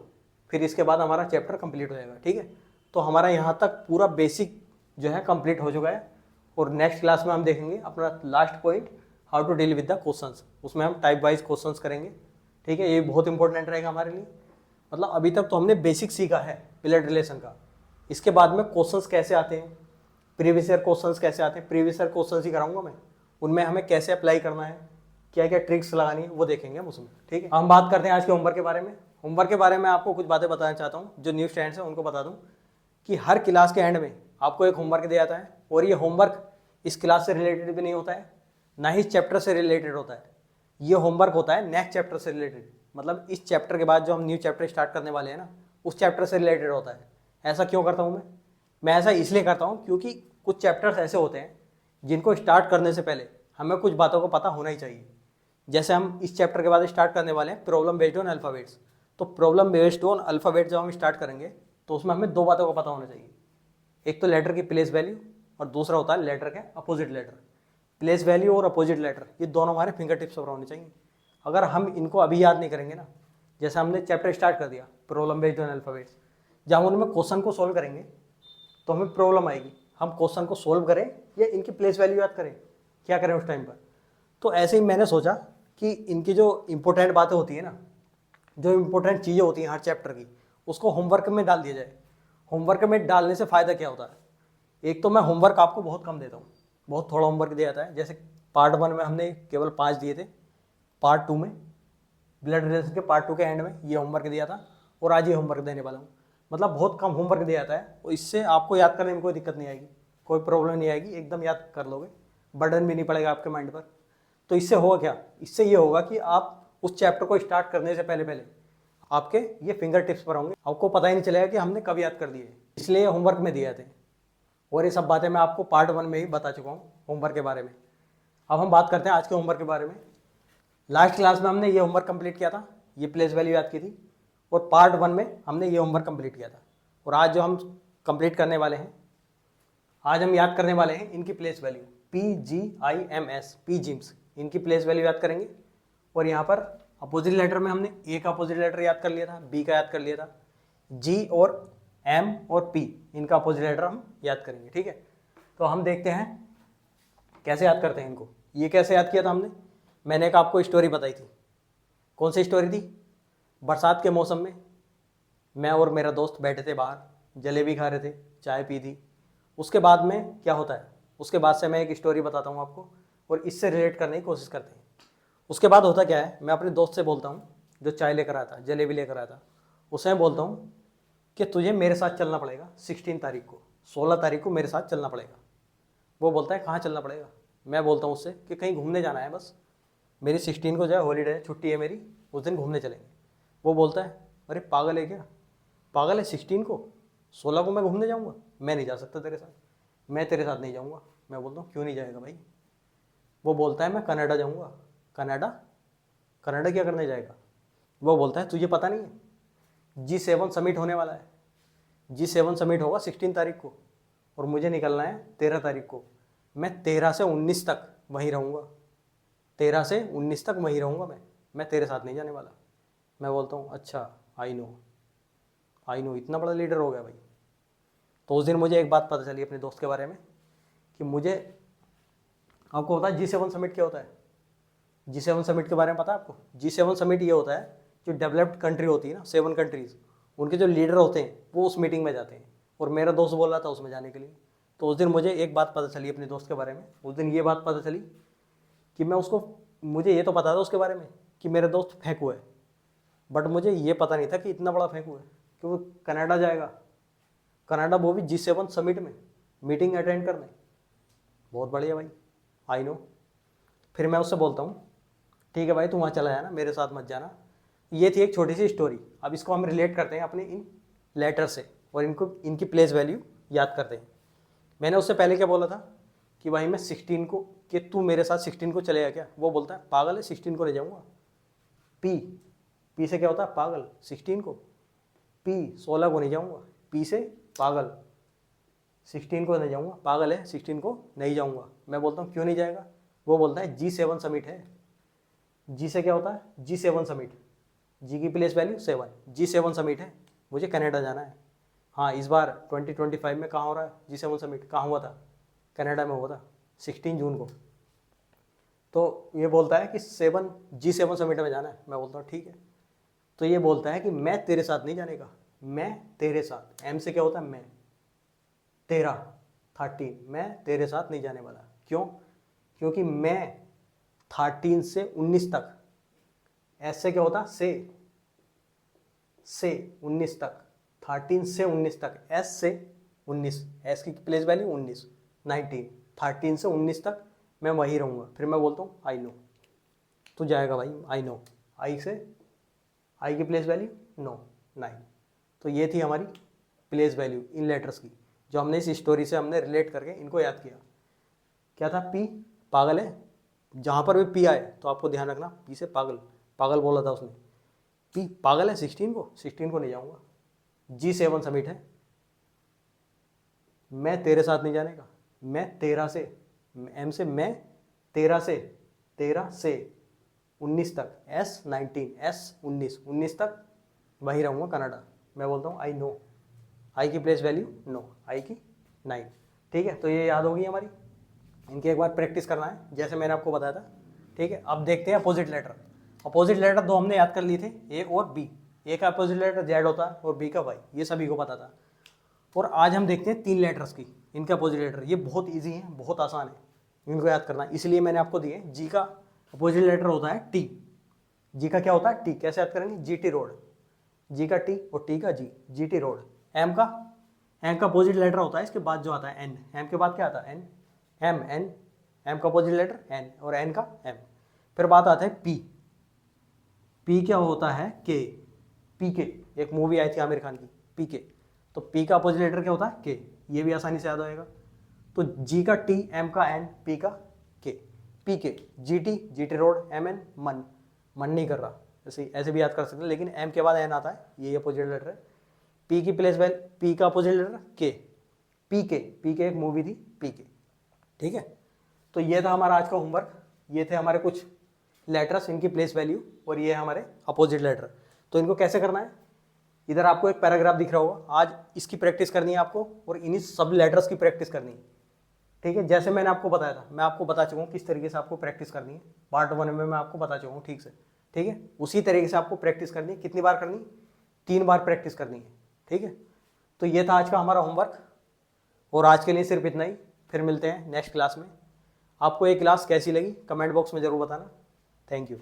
फिर इसके बाद हमारा चैप्टर कंप्लीट हो जाएगा, ठीक है। तो हमारा यहाँ तक पूरा बेसिक जो है कंप्लीट हो चुका है, और नेक्स्ट क्लास में हम देखेंगे अपना last point, how to deal with the questions. उसमें हम टाइप वाइज क्वेश्चंस करेंगे, ठीक है। ये बहुत इंपॉर्टेंट रहेगा हमारे लिए। मतलब अभी तक तो हमने बेसिक सीखा है ब्लड रिलेशन का, इसके बाद में क्वेश्चंस कैसे आते हैं, प्रीवियस ईयर क्वेश्चंस कैसे आते हैं, प्रीवियस ईयर क्वेश्चंस ही कराऊंगा मैं, उनमें हमें कैसे अप्लाई करना है, क्या क्या ट्रिक्स लगानी है, वो देखेंगे हम उसमें, ठीक है। हम बात करते हैं आज के होमवर्क के बारे में। होमवर्क के बारे में आपको कुछ बातें बताना चाहता हूँ, जो न्यू स्टूडेंट्स हैं उनको बता दूँ कि हर क्लास के एंड में आपको एक होमवर्क दिया जाता है, और ये होमवर्क इस क्लास से रिलेटेड भी नहीं होता है, ना ही चैप्टर से रिलेटेड होता है। ये होमवर्क होता है नेक्स्ट चैप्टर से रिलेटेड, मतलब इस चैप्टर के बाद जो हम न्यू चैप्टर स्टार्ट करने वाले हैं ना, उस चैप्टर से रिलेटेड होता है। ऐसा क्यों करता हूँ मैं ऐसा इसलिए करता हूँ क्योंकि कुछ चैप्टर्स ऐसे होते हैं जिनको स्टार्ट करने से पहले हमें कुछ बातों को पता होना ही चाहिए। जैसे हम इस चैप्टर के बाद स्टार्ट करने वाले हैं प्रॉब्लम बेस्ड ऑन अल्फ़ाबेट्स, तो प्रॉब्लम बेस्ड ऑन अल्फ़ाबेट जब हम स्टार्ट करेंगे तो उसमें हमें 2 बातों का पता होना चाहिए, एक तो लेटर की प्लेस वैल्यू और दूसरा होता है लेटर के अपोजिट लेटर। प्लेस वैल्यू और अपोजिट लेटर ये दोनों हमारे फिंगर टिप्स पर होने चाहिए। अगर हम इनको अभी याद नहीं करेंगे ना, जैसे हमने चैप्टर स्टार्ट कर दिया प्रॉब्लम बेस्ड ऑन अल्फ़ाबेट्स, जब हम उनमें क्वेश्चन को सोल्व करेंगे तो हमें प्रॉब्लम आएगी, हम क्वेश्चन को सोल्व करें या इनकी प्लेस वैल्यू याद करें, क्या करें उस टाइम पर। तो ऐसे ही मैंने सोचा कि इनकी जो इंपॉर्टेंट बातें होती है ना, जो इंपॉर्टेंट चीज़ें होती हैं हर चैप्टर की, उसको होमवर्क में डाल दिया जाए। होमवर्क में डालने से फ़ायदा क्या होता है, एक तो मैं होमवर्क आपको बहुत कम देता हूँ, बहुत थोड़ा होमवर्क दिया जाता है। जैसे पार्ट 1 में हमने केवल 5 दिए थे, पार्ट 2 में ब्लड रिलेशन के पार्ट 2 के एंड में ये होमवर्क दिया था, और आज ये होमवर्क देने वाला हूँ। मतलब बहुत कम होमवर्क दिया जाता है, और इससे आपको याद करने में कोई दिक्कत नहीं आएगी, कोई प्रॉब्लम नहीं आएगी, एकदम याद कर लोगे, बर्डन भी नहीं पड़ेगा आपके माइंड पर। तो इससे होगा क्या, इससे ये होगा कि आप उस चैप्टर को स्टार्ट करने से पहले पहले आपके ये फिंगर टिप्स पर होंगे, आपको पता ही नहीं चलेगा कि हमने कब याद कर दिए, इसलिए होमवर्क में दिए जाते हैं। और ये सब बातें मैं आपको पार्ट 1 में ही बता चुका हूँ होमवर्क के बारे में। अब हम बात करते हैं आज के होमवर्क के बारे में। लास्ट क्लास में हमने ये होमवर्क कंप्लीट किया था, ये प्लेस वैल्यू याद की थी, और पार्ट 1 में हमने ये होमवर्क कंप्लीट किया था। और आज जो हम कंप्लीट करने वाले हैं, आज हम याद करने वाले हैं इनकी place value, PGIMS, P GIMS, इनकी प्लेस वैल्यू याद करेंगे। और यहाँ पर अपोजिट लेटर में हमने ए का अपोजिट लेटर याद कर लिया था, बी का याद कर लिया था, जी और एम और पी इनका अपोजिट लेटर हम याद करेंगे, ठीक है। तो हम देखते हैं कैसे याद करते हैं इनको। ये कैसे याद किया था हमने, मैंने एक आपको स्टोरी बताई थी। कौन सी स्टोरी थी, बरसात के मौसम में मैं और मेरा दोस्त बैठे थे बाहर, जलेबी खा रहे थे, चाय पी थी। उसके बाद में क्या होता है, उसके बाद से मैं एक स्टोरी बताता हूँ आपको, और इससे रिलेट करने की कोशिश करते हैं। उसके बाद होता क्या है, मैं अपने दोस्त से बोलता हूँ जो चाय लेकर आया था, जलेबी लेकर आया था, उसे मैं बोलता हूँ कि तुझे मेरे साथ चलना पड़ेगा 16 तारीख को, 16 तारीख को मेरे साथ चलना पड़ेगा। वो बोलता है कहाँ चलना पड़ेगा, मैं बोलता हूँ उससे कि कहीं घूमने जाना है, बस मेरी 16 को जो है हॉलीडे छुट्टी है मेरी, उस दिन घूमने चलेंगे। वो बोलता है अरे पागल है क्या, पागल है, 16 को, 16 को मैं घूमने जाऊँगा, मैं नहीं जा सकता तेरे साथ, मैं तेरे साथ नहीं जाऊँगा। मैं बोलता हूँ क्यों नहीं जाएगा भाई। वो बोलता है मैं कनाडा जाऊँगा। कनाडा, कनाडा क्या करने जाएगा। वो बोलता है तुझे पता नहीं है G7 समिट होने वाला है, G7 समिट होगा 16 तारीख को, और मुझे निकलना है 13 तारीख को। मैं 13 से 19 तक वहीं रहूँगा, 13 से 19 तक वहीं रहूँगा, मैं तेरे साथ नहीं जाने वाला। मैं बोलता हूँ अच्छा, आई नो, इतना बड़ा लीडर हो गया भाई। तो उस दिन मुझे एक बात पता चली अपने दोस्त के बारे में, कि मुझे, आपको पता है G7 समिट क्या होता है, G7 समिट के बारे में पता है आपको। G7 समिट ये होता है, जो डेवलप्ड कंट्री होती है ना, 7 कंट्रीज़, उनके जो लीडर होते हैं वो उस मीटिंग में जाते हैं, और मेरा दोस्त बोल रहा था उसमें जाने के लिए। तो उस दिन मुझे एक बात पता चली अपने दोस्त के बारे में, उस दिन ये बात पता चली कि मैं उसको, मुझे ये तो पता था उसके बारे में कि मेरा दोस्त फेंकू है, बट मुझे ये पता नहीं था कि इतना बड़ा फेंकू है कि वो कनाडा जाएगा, कनाडा, वो भी G7 समिट में मीटिंग अटेंड करने। बहुत बढ़िया भाई, आई नो। फिर मैं उससे बोलता हूँ ठीक है भाई, तू वहाँ चला जाना, मेरे साथ मत जाना। ये थी एक छोटी सी स्टोरी। अब इसको हम रिलेट करते हैं अपने इन लेटर से और इनको इनकी प्लेस वैल्यू याद करते हैं। मैंने उससे पहले क्या बोला था कि भाई मैं 16 को, कि तू मेरे साथ 16 को चलेगा क्या? वो बोलता है पागल है, 16 को ले जाऊँगा। पी से क्या होता है? पागल। 16 को, पी 16 को नहीं जाऊँगा। पी से पागल, 16 को नहीं जाऊँगा। पागल है, 16 को नहीं जाऊँगा। मैं बोलता हूँ क्यों नहीं जाएगा? वो बोलता है G7 समिट है। जी से क्या होता है? G7 summit. जी की प्लेस वैल्यू 7, G7 समिट है, मुझे कनाडा जाना है। हाँ, इस बार 2025 में कहाँ हो रहा है G7 समिट? कहाँ हुआ था? कनाडा में हुआ था 16 जून को। तो ये बोलता है कि G7 समिट में जाना है। मैं बोलता हूँ ठीक है। तो ये बोलता है कि मैं तेरे साथ नहीं जाने का, मैं तेरे साथ। एम से क्या होता है? मैं, तेरा, 13, मैं तेरे साथ नहीं जाने वाला। क्यों? क्योंकि मैं 13 से 19 तक, एस से क्या होता है? से 19 तक, 13 से 19 तक, एस से 19, एस की प्लेस वैल्यू 19, 19, 13 से 19 तक मैं वहीं रहूँगा। फिर मैं बोलता हूँ आई नो, तो जाएगा भाई, आई नो। आई से, आई की प्लेस वैल्यू 9। तो ये थी हमारी प्लेस वैल्यू इन लेटर्स की, जो हमने इस स्टोरी से हमने रिलेट करके इनको याद किया। क्या था? पी पागल है। जहाँ पर भी पी आए तो आपको ध्यान रखना, पी से पागल, पागल बोला था उसने। पी पागल है, 16 को नहीं जाऊँगा। G7 समिट है, मैं तेरे साथ नहीं जाने का, मैं तेरा से, एम से मैं, तेरह से 19 तक, एस 19, एस 19 तक वहीं रहूँगा कनाडा। मैं बोलता हूँ आई नो, आई की प्लेस वैल्यू 9, आई की 9। ठीक है, तो ये याद होगी हमारी। इनकी एक बार प्रैक्टिस करना है जैसे मैंने आपको बताया था। ठीक है, अब देखते हैं अपोजिट लेटर। अपोजिट लेटर दो हमने याद कर लिए थे, ए और बी। ए का अपोजिट लेटर जेड होता है और बी का वाई, ये सभी को पता था। और आज हम देखते हैं 3 लेटर्स की, इनके अपोजिट लेटर। ये बहुत ईजी है, बहुत आसान है इनको याद करना, इसलिए मैंने आपको दिए। जी का अपोजिट लेटर होता है टी। जी का क्या होता है? टी। कैसे याद करेंगे? GT road. जी का टी और टी का जी, GT रोड। एम का अपोजिट लेटर होता है इसके बाद जो आता है एन। एम के बाद क्या आता है? N, M, N. एम का अपोजिट लेटर एन और एन का एम। फिर बात आता है पी। पी क्या होता है? के। पी के, एक मूवी आई थी आमिर खान की, पी के। तो पी का अपोजिट लेटर क्या होता है? के। ये भी आसानी से याद आएगा। तो जी का टी, एम का एन, पी का के। पी के, GT रोड, एम एन मन नहीं कर रहा, ऐसे भी याद कर सकते हैं, लेकिन एम के बाद एन आता है, ये अपोजिट लेटर है। पी की प्लेस वैल्यू, पी का अपोजिट लेटर के। पी के एक मूवी थी पी के। ठीक है, तो ये था हमारा आज का होमवर्क। ये थे हमारे कुछ लेटर्स, इनकी प्लेस वैल्यू, और ये हमारे अपोजिट लेटर। तो इनको कैसे करना है? इधर आपको एक पैराग्राफ दिख रहा होगा, आज इसकी प्रैक्टिस करनी है आपको और इन्हीं सब लेटर्स की प्रैक्टिस करनी है। ठीक है, जैसे मैंने आपको बताया था, मैं आपको बता चुका हूँ किस तरीके से आपको प्रैक्टिस करनी है। पार्ट 1 में मैं आपको बता चुका हूँ ठीक से। ठीक है, उसी तरीके से आपको प्रैक्टिस करनी है। कितनी बार करनी? 3 बार प्रैक्टिस करनी है। ठीक है, तो ये था आज का हमारा होमवर्क, और आज के लिए सिर्फ इतना ही। फिर मिलते हैं नेक्स्ट क्लास में। आपको ये क्लास कैसी लगी कमेंट बॉक्स में ज़रूर बताना। Thank you.